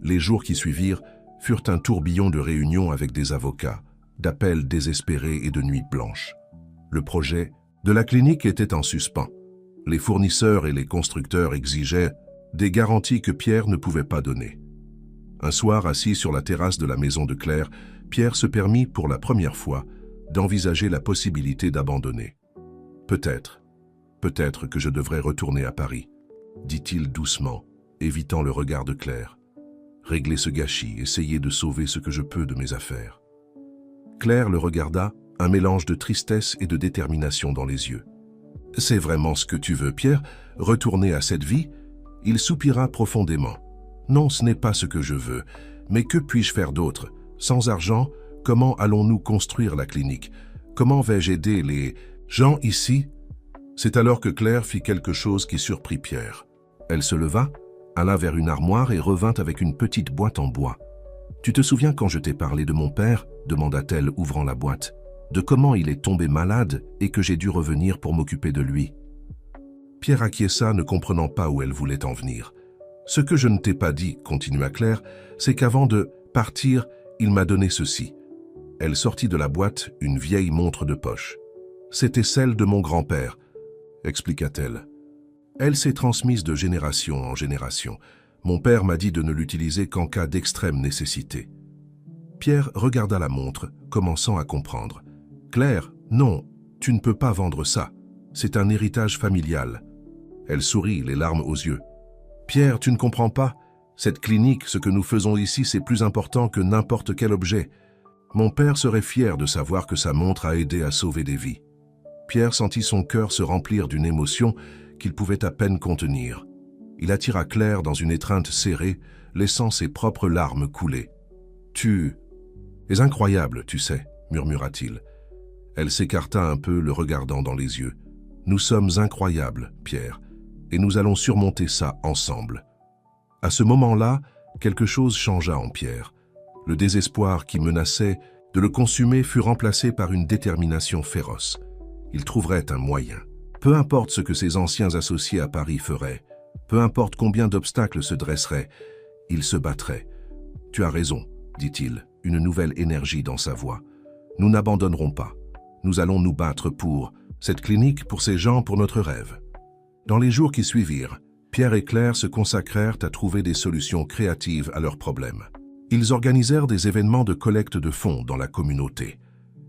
Les jours qui suivirent furent un tourbillon de réunions avec des avocats, d'appels désespérés et de nuits blanches. Le projet de la clinique était en suspens. Les fournisseurs et les constructeurs exigeaient des garanties que Pierre ne pouvait pas donner. Un soir, assis sur la terrasse de la maison de Claire, Pierre se permit pour la première fois d'envisager la possibilité d'abandonner. « Peut-être que je devrais retourner à Paris, » dit-il doucement, évitant le regard de Claire. « Régler ce gâchis, essayer de sauver ce que je peux de mes affaires. » Claire le regarda, un mélange de tristesse et de détermination dans les yeux. « C'est vraiment ce que tu veux, Pierre, retourner à cette vie ?» Il soupira profondément. « Non, ce n'est pas ce que je veux. Mais que puis-je faire d'autre? Sans argent, comment allons-nous construire la clinique? Comment vais-je aider les gens ici ?» C'est alors que Claire fit quelque chose qui surprit Pierre. Elle se leva, alla vers une armoire et revint avec une petite boîte en bois. « Tu te souviens quand je t'ai parlé de mon père ?» demanda-t-elle, ouvrant la boîte. « De comment il est tombé malade et que j'ai dû revenir pour m'occuper de lui. » Pierre acquiesça, ne comprenant pas où elle voulait en venir. « Ce que je ne t'ai pas dit, » continua Claire, « c'est qu'avant de partir, il m'a donné ceci. » Elle sortit de la boîte une vieille montre de poche. « C'était celle de mon grand-père, » expliqua-t-elle. Elle s'est transmise de génération en génération. Mon père m'a dit de ne l'utiliser qu'en cas d'extrême nécessité. Pierre regarda la montre, commençant à comprendre. « Claire, non, tu ne peux pas vendre ça. C'est un héritage familial. » Elle sourit, les larmes aux yeux. « Pierre, tu ne comprends pas. Cette clinique, ce que nous faisons ici, c'est plus important que n'importe quel objet. Mon père serait fier de savoir que sa montre a aidé à sauver des vies. » Pierre sentit son cœur se remplir d'une émotion qu'il pouvait à peine contenir. Il attira Claire dans une étreinte serrée, laissant ses propres larmes couler. « Tu es incroyable, tu sais, » murmura-t-il. Elle s'écarta un peu, le regardant dans les yeux. « Nous sommes incroyables, Pierre, et nous allons surmonter ça ensemble. » À ce moment-là, quelque chose changea en Pierre. Le désespoir qui menaçait de le consumer fut remplacé par une détermination féroce. Il trouverait un moyen. Peu importe ce que ses anciens associés à Paris feraient, peu importe combien d'obstacles se dresseraient, il se battrait. « Tu as raison, » dit-il, une nouvelle énergie dans sa voix. « Nous n'abandonnerons pas. Nous allons nous battre pour cette clinique, pour ces gens, pour notre rêve. » Dans les jours qui suivirent, Pierre et Claire se consacrèrent à trouver des solutions créatives à leurs problèmes. Ils organisèrent des événements de collecte de fonds dans la communauté,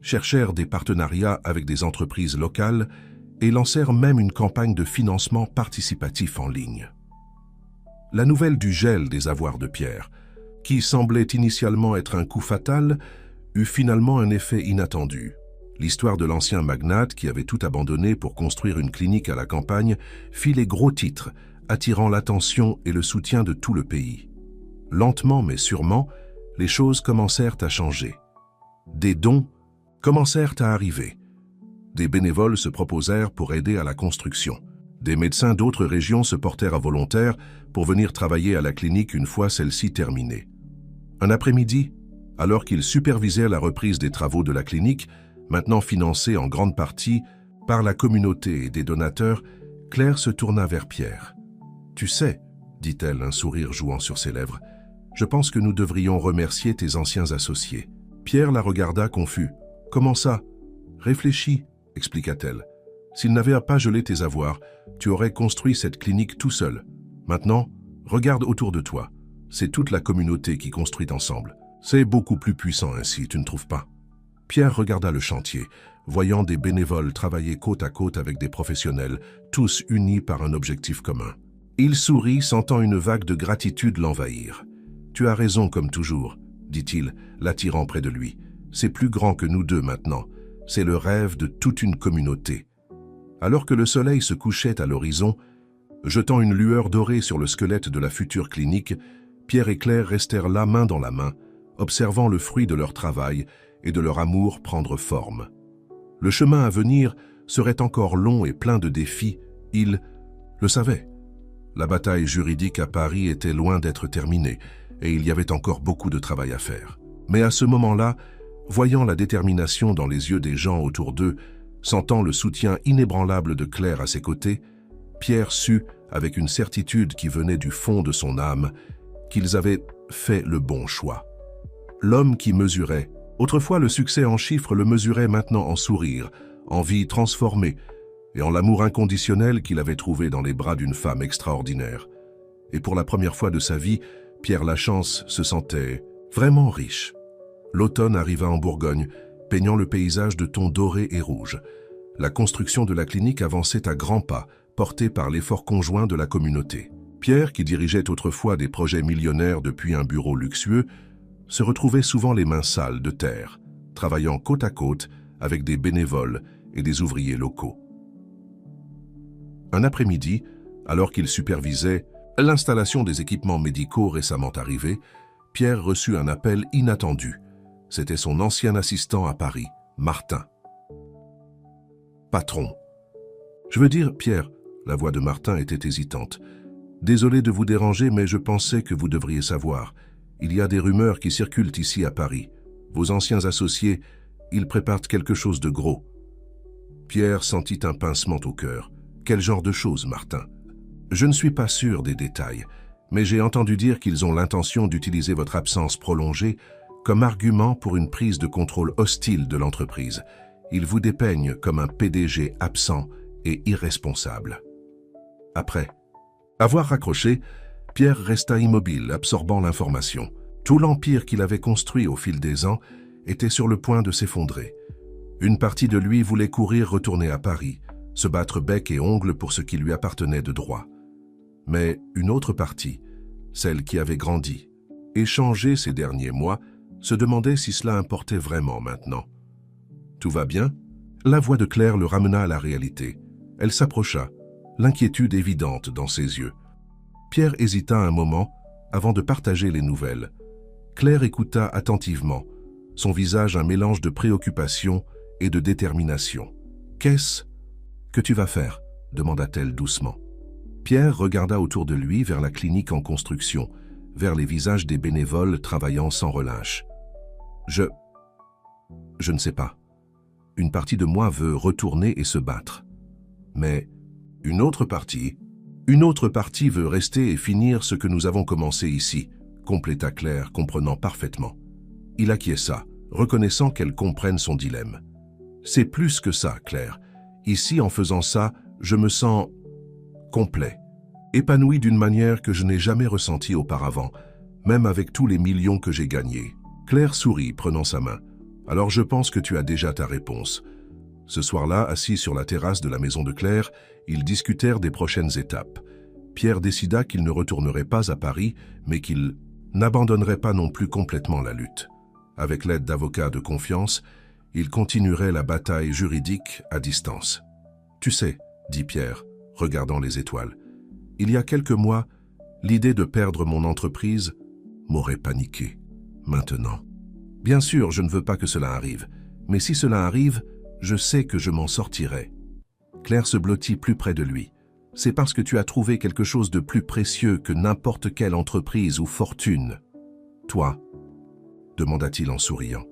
cherchèrent des partenariats avec des entreprises locales et lancèrent même une campagne de financement participatif en ligne. La nouvelle du gel des avoirs de Pierre, qui semblait initialement être un coup fatal, eut finalement un effet inattendu. L'histoire de l'ancien magnate qui avait tout abandonné pour construire une clinique à la campagne fit les gros titres, attirant l'attention et le soutien de tout le pays. Lentement mais sûrement, les choses commencèrent à changer. Des dons commencèrent à arriver. Des bénévoles se proposèrent pour aider à la construction. Des médecins d'autres régions se portèrent à volontaires pour venir travailler à la clinique une fois celle-ci terminée. Un après-midi, alors qu'ils supervisaient la reprise des travaux de la clinique, maintenant financée en grande partie par la communauté et des donateurs, Claire se tourna vers Pierre. « Tu sais, » dit-elle, un sourire jouant sur ses lèvres, « je pense que nous devrions remercier tes anciens associés. » Pierre la regarda confus. « Comment ça ?»« Réfléchis, » expliqua-t-elle. « S'ils n'avaient pas gelé tes avoirs, tu aurais construit cette clinique tout seul. Maintenant, regarde autour de toi. C'est toute la communauté qui construit ensemble. C'est beaucoup plus puissant ainsi, tu ne trouves pas ?» Pierre regarda le chantier, voyant des bénévoles travailler côte à côte avec des professionnels, tous unis par un objectif commun. Il sourit, sentant une vague de gratitude l'envahir. « Tu as raison comme toujours, » dit-il, l'attirant près de lui. « C'est plus grand que nous deux maintenant. C'est le rêve de toute une communauté. » Alors que le soleil se couchait à l'horizon, Jetant une lueur dorée sur le squelette de la future clinique, Pierre et Claire restèrent là main dans la main, observant le fruit de leur travail et de leur amour prendre forme. Le chemin à venir serait encore long et plein de défis, ils le savaient. La bataille juridique à Paris était loin d'être terminée et il y avait encore beaucoup de travail à faire. Mais à ce moment-là, voyant la détermination dans les yeux des gens autour d'eux, sentant le soutien inébranlable de Claire à ses côtés, Pierre sut, avec une certitude qui venait du fond de son âme, qu'ils avaient fait le bon choix. L'homme qui mesurait, autrefois le succès en chiffres le mesurait maintenant en sourire, en vie transformée, et en l'amour inconditionnel qu'il avait trouvé dans les bras d'une femme extraordinaire. Et pour la première fois de sa vie, Pierre Lachance se sentait vraiment riche. L'automne arriva en Bourgogne, peignant le paysage de tons dorés et rouges. La construction de la clinique avançait à grands pas, portée par l'effort conjoint de la communauté. Pierre, qui dirigeait autrefois des projets millionnaires depuis un bureau luxueux, se retrouvait souvent les mains sales de terre, travaillant côte à côte avec des bénévoles et des ouvriers locaux. Un après-midi, alors qu'il supervisait l'installation des équipements médicaux récemment arrivés, Pierre reçut un appel inattendu. C'était son ancien assistant à Paris, Martin. « Patron. »« Je veux dire, Pierre, » la voix de Martin était hésitante. « Désolé de vous déranger, mais je pensais que vous devriez savoir. Il y a des rumeurs qui circulent ici à Paris. Vos anciens associés, ils préparent quelque chose de gros. » Pierre sentit un pincement au cœur. « Quel genre de choses, Martin ? » ?»« Je ne suis pas sûr des détails, mais j'ai entendu dire qu'ils ont l'intention d'utiliser votre absence prolongée comme argument pour une prise de contrôle hostile de l'entreprise. Ils vous dépeignent comme un PDG absent et irresponsable. » Après avoir raccroché, Pierre resta immobile, absorbant l'information. Tout l'empire qu'il avait construit au fil des ans était sur le point de s'effondrer. Une partie de lui voulait retourner à Paris, se battre bec et ongles pour ce qui lui appartenait de droit. Mais une autre partie, celle qui avait grandi et changé ces derniers mois, se demandait si cela importait vraiment maintenant. « Tout va bien ?» La voix de Claire le ramena à la réalité. Elle s'approcha, l'inquiétude évidente dans ses yeux. Pierre hésita un moment avant de partager les nouvelles. Claire écouta attentivement, son visage un mélange de préoccupation et de détermination. « Qu'est-ce que tu vas faire ?» demanda-t-elle doucement. Pierre regarda autour de lui vers la clinique en construction, vers les visages des bénévoles travaillant sans relâche. « Je ne sais pas. Une partie de moi veut retourner et se battre. Mais une autre partie veut rester et finir ce que nous avons commencé ici, » compléta Claire, comprenant parfaitement. Il acquiesça, reconnaissant qu'elle comprenne son dilemme. « C'est plus que ça, Claire. Ici, en faisant ça, je me sens complet, épanoui d'une manière que je n'ai jamais ressentie auparavant, même avec tous les millions que j'ai gagnés. » Claire sourit, prenant sa main. « Alors je pense que tu as déjà ta réponse. » Ce soir-là, assis sur la terrasse de la maison de Claire, ils discutèrent des prochaines étapes. Pierre décida qu'il ne retournerait pas à Paris, mais qu'il n'abandonnerait pas non plus complètement la lutte. Avec l'aide d'avocats de confiance, il continuerait la bataille juridique à distance. « Tu sais, » dit Pierre, regardant les étoiles, « il y a quelques mois, l'idée de perdre mon entreprise m'aurait paniqué. Maintenant. Bien sûr, je ne veux pas que cela arrive, mais si cela arrive, je sais que je m'en sortirai. » Claire se blottit plus près de lui. « C'est parce que tu as trouvé quelque chose de plus précieux que n'importe quelle entreprise ou fortune. »« Toi ?» demanda-t-il en souriant.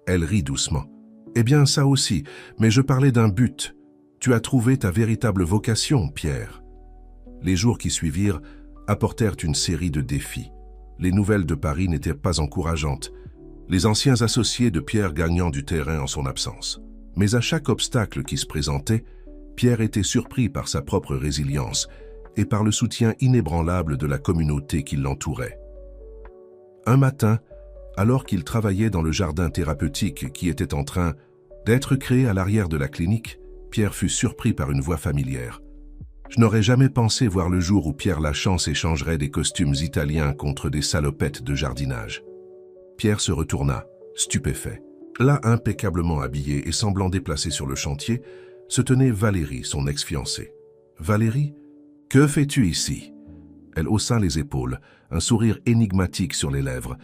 Elle rit doucement. « Eh bien, ça aussi, mais je parlais d'un but. Tu as trouvé ta véritable vocation, Pierre. » Les jours qui suivirent apportèrent une série de défis. Les nouvelles de Paris n'étaient pas encourageantes, les anciens associés de Pierre gagnant du terrain en son absence. Mais à chaque obstacle qui se présentait, Pierre était surpris par sa propre résilience et par le soutien inébranlable de la communauté qui l'entourait. Un matin, alors qu'il travaillait dans le jardin thérapeutique qui était en train d'être créé à l'arrière de la clinique, Pierre fut surpris par une voix familière. Je n'aurais jamais pensé voir le jour où Pierre Lachance échangerait des costumes italiens contre des salopettes de jardinage. Pierre se retourna, stupéfait. Là, impeccablement habillée et semblant déplacée sur le chantier, se tenait Valérie, son ex-fiancée. Valérie, Que fais-tu ici? Elle haussa les épaules, un sourire énigmatique sur les lèvres.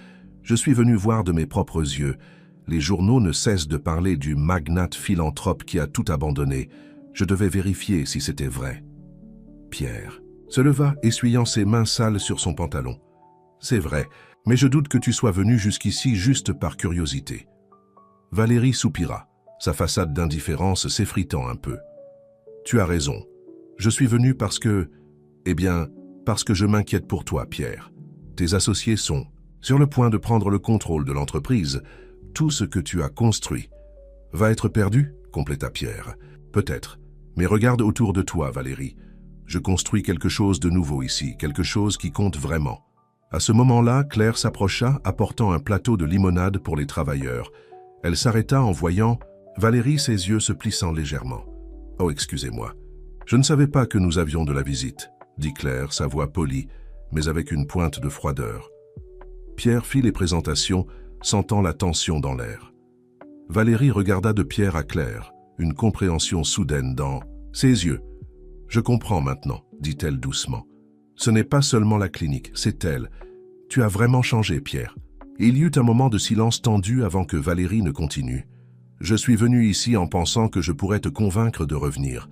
Je suis venu voir de mes propres yeux. Les journaux ne cessent de parler du magnate philanthrope qui a tout abandonné. Je devais vérifier si c'était vrai. Pierre se leva, essuyant ses mains sales sur son pantalon. C'est vrai, mais je doute que tu sois venu jusqu'ici juste par curiosité. Valérie soupira, sa façade d'indifférence s'effritant un peu. Tu as raison. Je suis venu parce que... parce que je m'inquiète pour toi, Pierre. Tes associés sont sur le point de prendre le contrôle de l'entreprise. Tout ce que tu as construit va être perdu, compléta Pierre. Peut-être, mais regarde autour de toi, Valérie. Je construis quelque chose de nouveau ici, quelque chose qui compte vraiment. À ce moment-là, Claire s'approcha, apportant un plateau de limonade pour les travailleurs. Elle s'arrêta en voyant Valérie, ses yeux se plissant légèrement. « Oh, excusez-moi. Je ne savais pas que nous avions de la visite, » dit Claire, sa voix polie, mais avec une pointe de froideur. Pierre fit les présentations, sentant la tension dans l'air. Valérie regarda de Pierre à Claire, une compréhension soudaine dans ses yeux. « Je comprends maintenant, » dit-elle doucement. « Ce n'est pas seulement la clinique, c'est elle. Tu as vraiment changé, Pierre. » Il y eut un moment de silence tendu avant que Valérie ne continue. « Je suis venu ici en pensant que je pourrais te convaincre de revenir,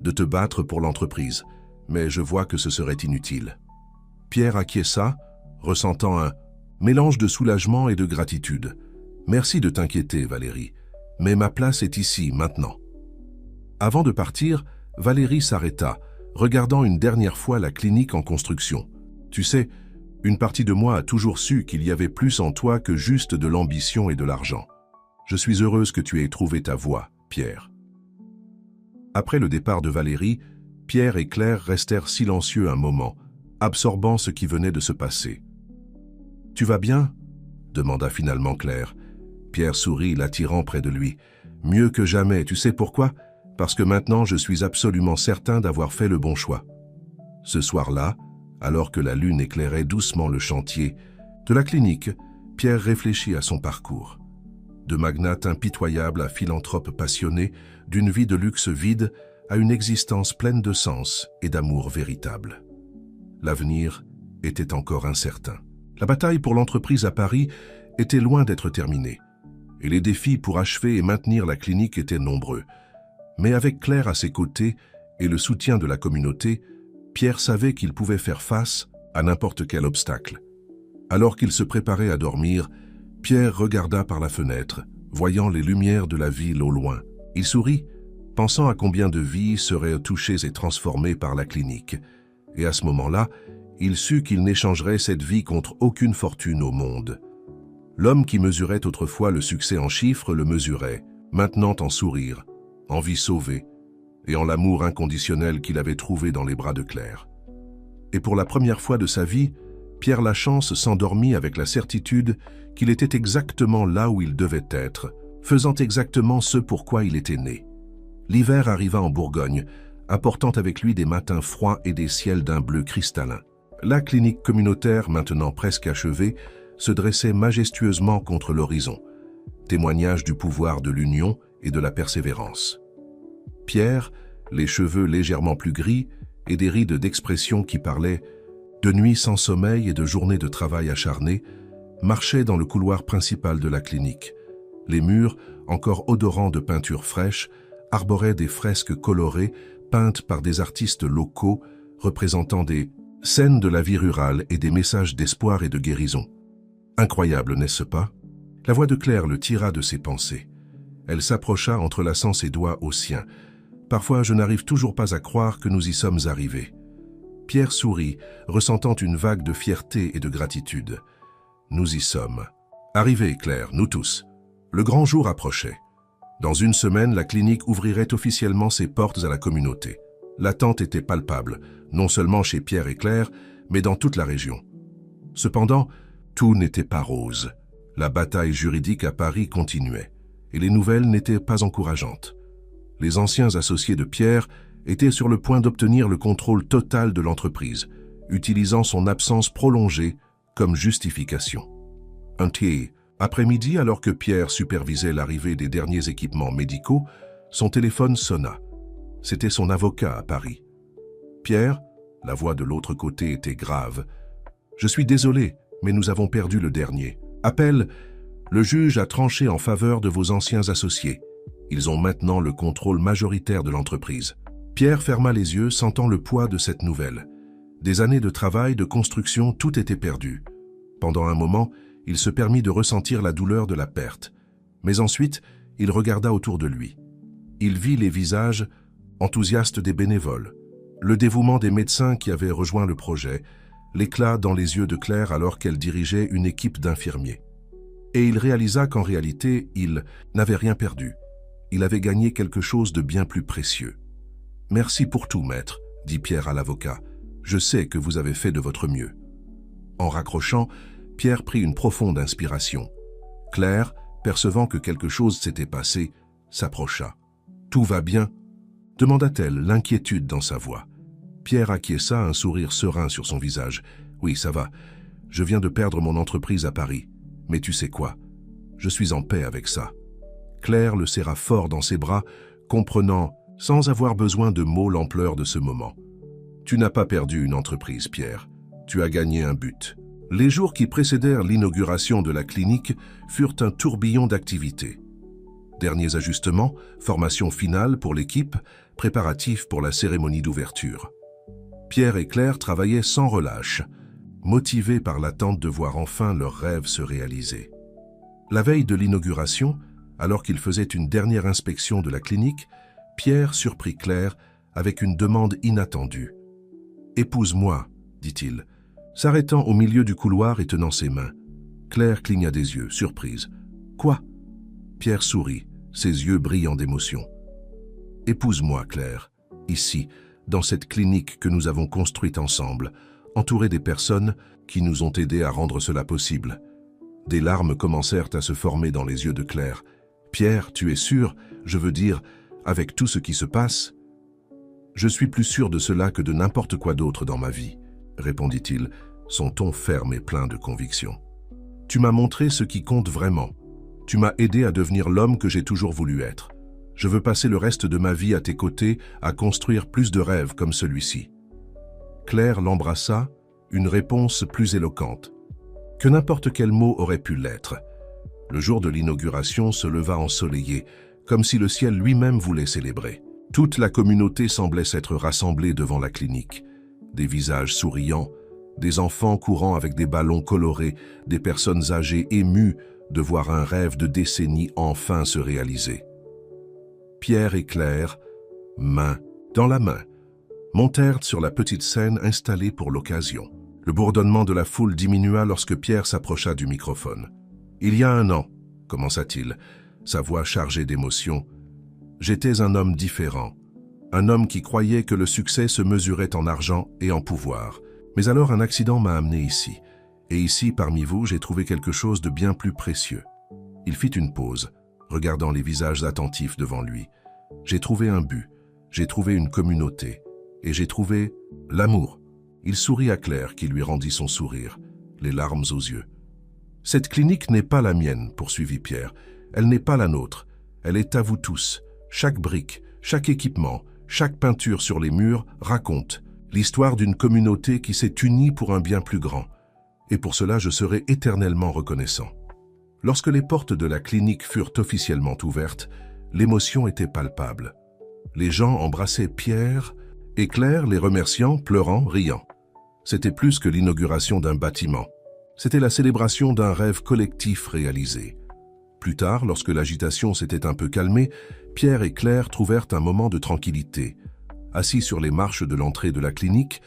de te battre pour l'entreprise, mais je vois que ce serait inutile. » Pierre acquiesça, ressentant un mélange de soulagement et de gratitude. « Merci de t'inquiéter, Valérie, mais ma place est ici, maintenant. » Avant de partir, Valérie s'arrêta, regardant une dernière fois la clinique en construction. « Tu sais, une partie de moi a toujours su qu'il y avait plus en toi que juste de l'ambition et de l'argent. Je suis heureuse que tu aies trouvé ta voie, Pierre. » Après le départ de Valérie, Pierre et Claire restèrent silencieux un moment, absorbant ce qui venait de se passer. « Tu vas bien ?» demanda finalement Claire. Pierre sourit, l'attirant près de lui. « Mieux que jamais, tu sais pourquoi ? Parce que maintenant je suis absolument certain d'avoir fait le bon choix. » Ce soir-là, alors que la lune éclairait doucement le chantier de la clinique, Pierre réfléchit à son parcours. De magnate impitoyable à philanthrope passionné, d'une vie de luxe vide à une existence pleine de sens et d'amour véritable. L'avenir était encore incertain. La bataille pour l'entreprise à Paris était loin d'être terminée, et les défis pour achever et maintenir la clinique étaient nombreux. Mais avec Claire à ses côtés et le soutien de la communauté, Pierre savait qu'il pouvait faire face à n'importe quel obstacle. Alors qu'il se préparait à dormir, Pierre regarda par la fenêtre, voyant les lumières de la ville au loin. Il sourit, pensant à combien de vies seraient touchées et transformées par la clinique. Et à ce moment-là, il sut qu'il n'échangerait cette vie contre aucune fortune au monde. L'homme qui mesurait autrefois le succès en chiffres le mesurait, maintenant en sourire, en vie sauvée, et en l'amour inconditionnel qu'il avait trouvé dans les bras de Claire. Et pour la première fois de sa vie, Pierre Lachance s'endormit avec la certitude qu'il était exactement là où il devait être, faisant exactement ce pourquoi il était né. L'hiver arriva en Bourgogne, apportant avec lui des matins froids et des ciels d'un bleu cristallin. La clinique communautaire, maintenant presque achevée, se dressait majestueusement contre l'horizon, témoignage du pouvoir de l'union et de la persévérance. Pierre, les cheveux légèrement plus gris et des rides d'expression qui parlaient de nuits sans sommeil et de journées de travail acharnées, marchait dans le couloir principal de la clinique. Les murs, encore odorants de peinture fraîche, arboraient des fresques colorées peintes par des artistes locaux représentant des scènes de la vie rurale et des messages d'espoir et de guérison. Incroyable, n'est-ce pas? La voix de Claire le tira de ses pensées. Elle s'approcha, entrelaçant ses doigts aux siens. Parfois, je n'arrive toujours pas à croire que nous y sommes arrivés. Pierre sourit, ressentant une vague de fierté et de gratitude. Nous y sommes. Arrivés, Claire, nous tous. Le grand jour approchait. Dans une semaine, la clinique ouvrirait officiellement ses portes à la communauté. L'attente était palpable, non seulement chez Pierre et Claire, mais dans toute la région. Cependant, tout n'était pas rose. La bataille juridique à Paris continuait, et les nouvelles n'étaient pas encourageantes. Les anciens associés de Pierre étaient sur le point d'obtenir le contrôle total de l'entreprise, utilisant son absence prolongée comme justification. Un après-midi, alors que Pierre supervisait l'arrivée des derniers équipements médicaux, son téléphone sonna. C'était son avocat à Paris. « Pierre, La voix de l'autre côté était grave. « Je suis désolé, mais nous avons perdu le dernier. Appel, le juge a tranché en faveur de vos anciens associés. Ils ont maintenant le contrôle majoritaire de l'entreprise. » Pierre ferma les yeux, sentant le poids de cette nouvelle. Des années de travail, de construction, tout était perdu. Pendant un moment, il se permit de ressentir la douleur de la perte. Mais ensuite, il regarda autour de lui. Il vit les visages enthousiastes des bénévoles, le dévouement des médecins qui avaient rejoint le projet, l'éclat dans les yeux de Claire alors qu'elle dirigeait une équipe d'infirmiers. Et il réalisa qu'en réalité, il n'avait rien perdu. Il avait gagné quelque chose de bien plus précieux. « Merci pour tout, maître, » dit Pierre à l'avocat. « Je sais que vous avez fait de votre mieux. » En raccrochant, Pierre prit une profonde inspiration. Claire, percevant que quelque chose s'était passé, s'approcha. « Tout va bien ?» demanda-t-elle, l'inquiétude dans sa voix. Pierre acquiesça, un sourire serein sur son visage. « Oui, ça va. Je viens de perdre mon entreprise à Paris. Mais tu sais quoi? Je suis en paix avec ça. » Claire le serra fort dans ses bras, comprenant, sans avoir besoin de mots, l'ampleur de ce moment. « Tu n'as pas perdu une entreprise, Pierre. Tu as gagné un but. » Les jours qui précédèrent l'inauguration de la clinique furent un tourbillon d'activités. Derniers ajustements, formation finale pour l'équipe, préparatifs pour la cérémonie d'ouverture. Pierre et Claire travaillaient sans relâche, motivés par l'attente de voir enfin leurs rêves se réaliser. La veille de l'inauguration, alors qu'ils faisaient une dernière inspection de la clinique, Pierre surprit Claire avec une demande inattendue. « Épouse-moi », dit-il, s'arrêtant au milieu du couloir et tenant ses mains. Claire cligna des yeux, surprise. « Quoi ?» Pierre sourit, ses yeux brillant d'émotion. « Épouse-moi, Claire, ici, dans cette clinique que nous avons construite ensemble, entourée des personnes qui nous ont aidés à rendre cela possible. » Des larmes commencèrent à se former dans les yeux de Claire. « Pierre, tu es sûr, je veux dire, avec tout ce qui se passe ?»« Je suis plus sûr de cela que de n'importe quoi d'autre dans ma vie, » répondit-il, son ton ferme et plein de conviction. « Tu m'as montré ce qui compte vraiment. Tu m'as aidé à devenir l'homme que j'ai toujours voulu être. Je veux passer le reste de ma vie à tes côtés, à construire plus de rêves comme celui-ci. » Claire l'embrassa, une réponse plus éloquente que n'importe quel mot aurait pu l'être. Le jour de l'inauguration se leva ensoleillé, comme si le ciel lui-même voulait célébrer. Toute la communauté semblait s'être rassemblée devant la clinique. Des visages souriants, des enfants courant avec des ballons colorés, des personnes âgées émues de voir un rêve de décennies enfin se réaliser. Pierre et Claire, main dans la main, montèrent sur la petite scène installée pour l'occasion. Le bourdonnement de la foule diminua lorsque Pierre s'approcha du microphone. « Il y a un an, » commença-t-il, sa voix chargée d'émotion, « j'étais un homme différent, un homme qui croyait que le succès se mesurait en argent et en pouvoir. Mais alors un accident m'a amené ici, et ici, parmi vous, j'ai trouvé quelque chose de bien plus précieux. » Il fit une pause, regardant les visages attentifs devant lui. « J'ai trouvé un but, j'ai trouvé une communauté, et j'ai trouvé l'amour. » Il sourit à Claire qui lui rendit son sourire, les larmes aux yeux. « Cette clinique n'est pas la mienne, » poursuivit Pierre. « Elle n'est pas la nôtre. Elle est à vous tous. Chaque brique, chaque équipement, chaque peinture sur les murs raconte l'histoire d'une communauté qui s'est unie pour un bien plus grand. Et pour cela, je serai éternellement reconnaissant. » Lorsque les portes de la clinique furent officiellement ouvertes, l'émotion était palpable. Les gens embrassaient Pierre et Claire, les remerciant, pleurant, riant. C'était plus que l'inauguration d'un bâtiment. C'était la célébration d'un rêve collectif réalisé. Plus tard, lorsque l'agitation s'était un peu calmée, Pierre et Claire trouvèrent un moment de tranquillité. Assis sur les marches de l'entrée de la clinique,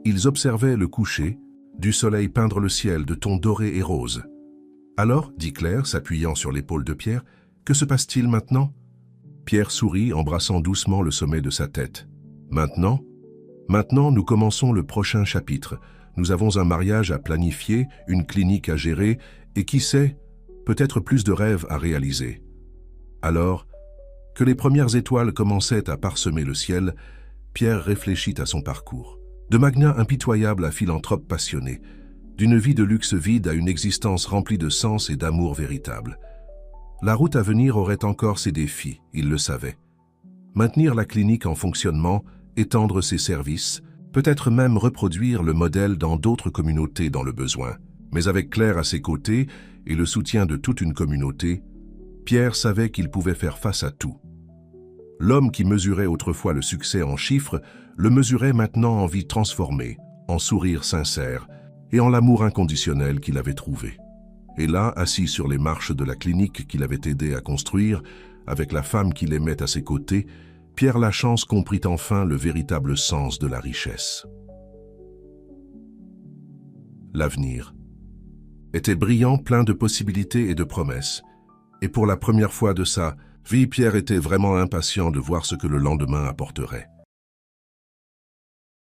ils observaient le coucher, du soleil peindre le ciel de tons dorés et roses. « Alors, » dit Claire, s'appuyant sur l'épaule de Pierre, « que se passe-t-il maintenant ?» Pierre sourit, embrassant doucement le sommet de sa tête. « Maintenant, nous commençons le prochain chapitre. Nous avons un mariage à planifier, une clinique à gérer, et qui sait, peut-être plus de rêves à réaliser. » Alors, que les premières étoiles commençaient à parsemer le ciel, Pierre réfléchit à son parcours. De magnat impitoyable à philanthrope passionné, d'une vie de luxe vide à une existence remplie de sens et d'amour véritable. La route à venir aurait encore ses défis, il le savait. Maintenir la clinique en fonctionnement, étendre ses services, peut-être même reproduire le modèle dans d'autres communautés dans le besoin. Mais avec Claire à ses côtés et le soutien de toute une communauté, Pierre savait qu'il pouvait faire face à tout. L'homme qui mesurait autrefois le succès en chiffres le mesurait maintenant en vie transformée, en sourire sincère et en l'amour inconditionnel qu'il avait trouvé. Et là, assis sur les marches de la clinique qu'il avait aidé à construire, avec la femme qu'il aimait à ses côtés, Pierre Lachance comprit enfin le véritable sens de la richesse. L'avenir était brillant, plein de possibilités et de promesses. Et pour la première fois de sa vie, Pierre était vraiment impatient de voir ce que le lendemain apporterait.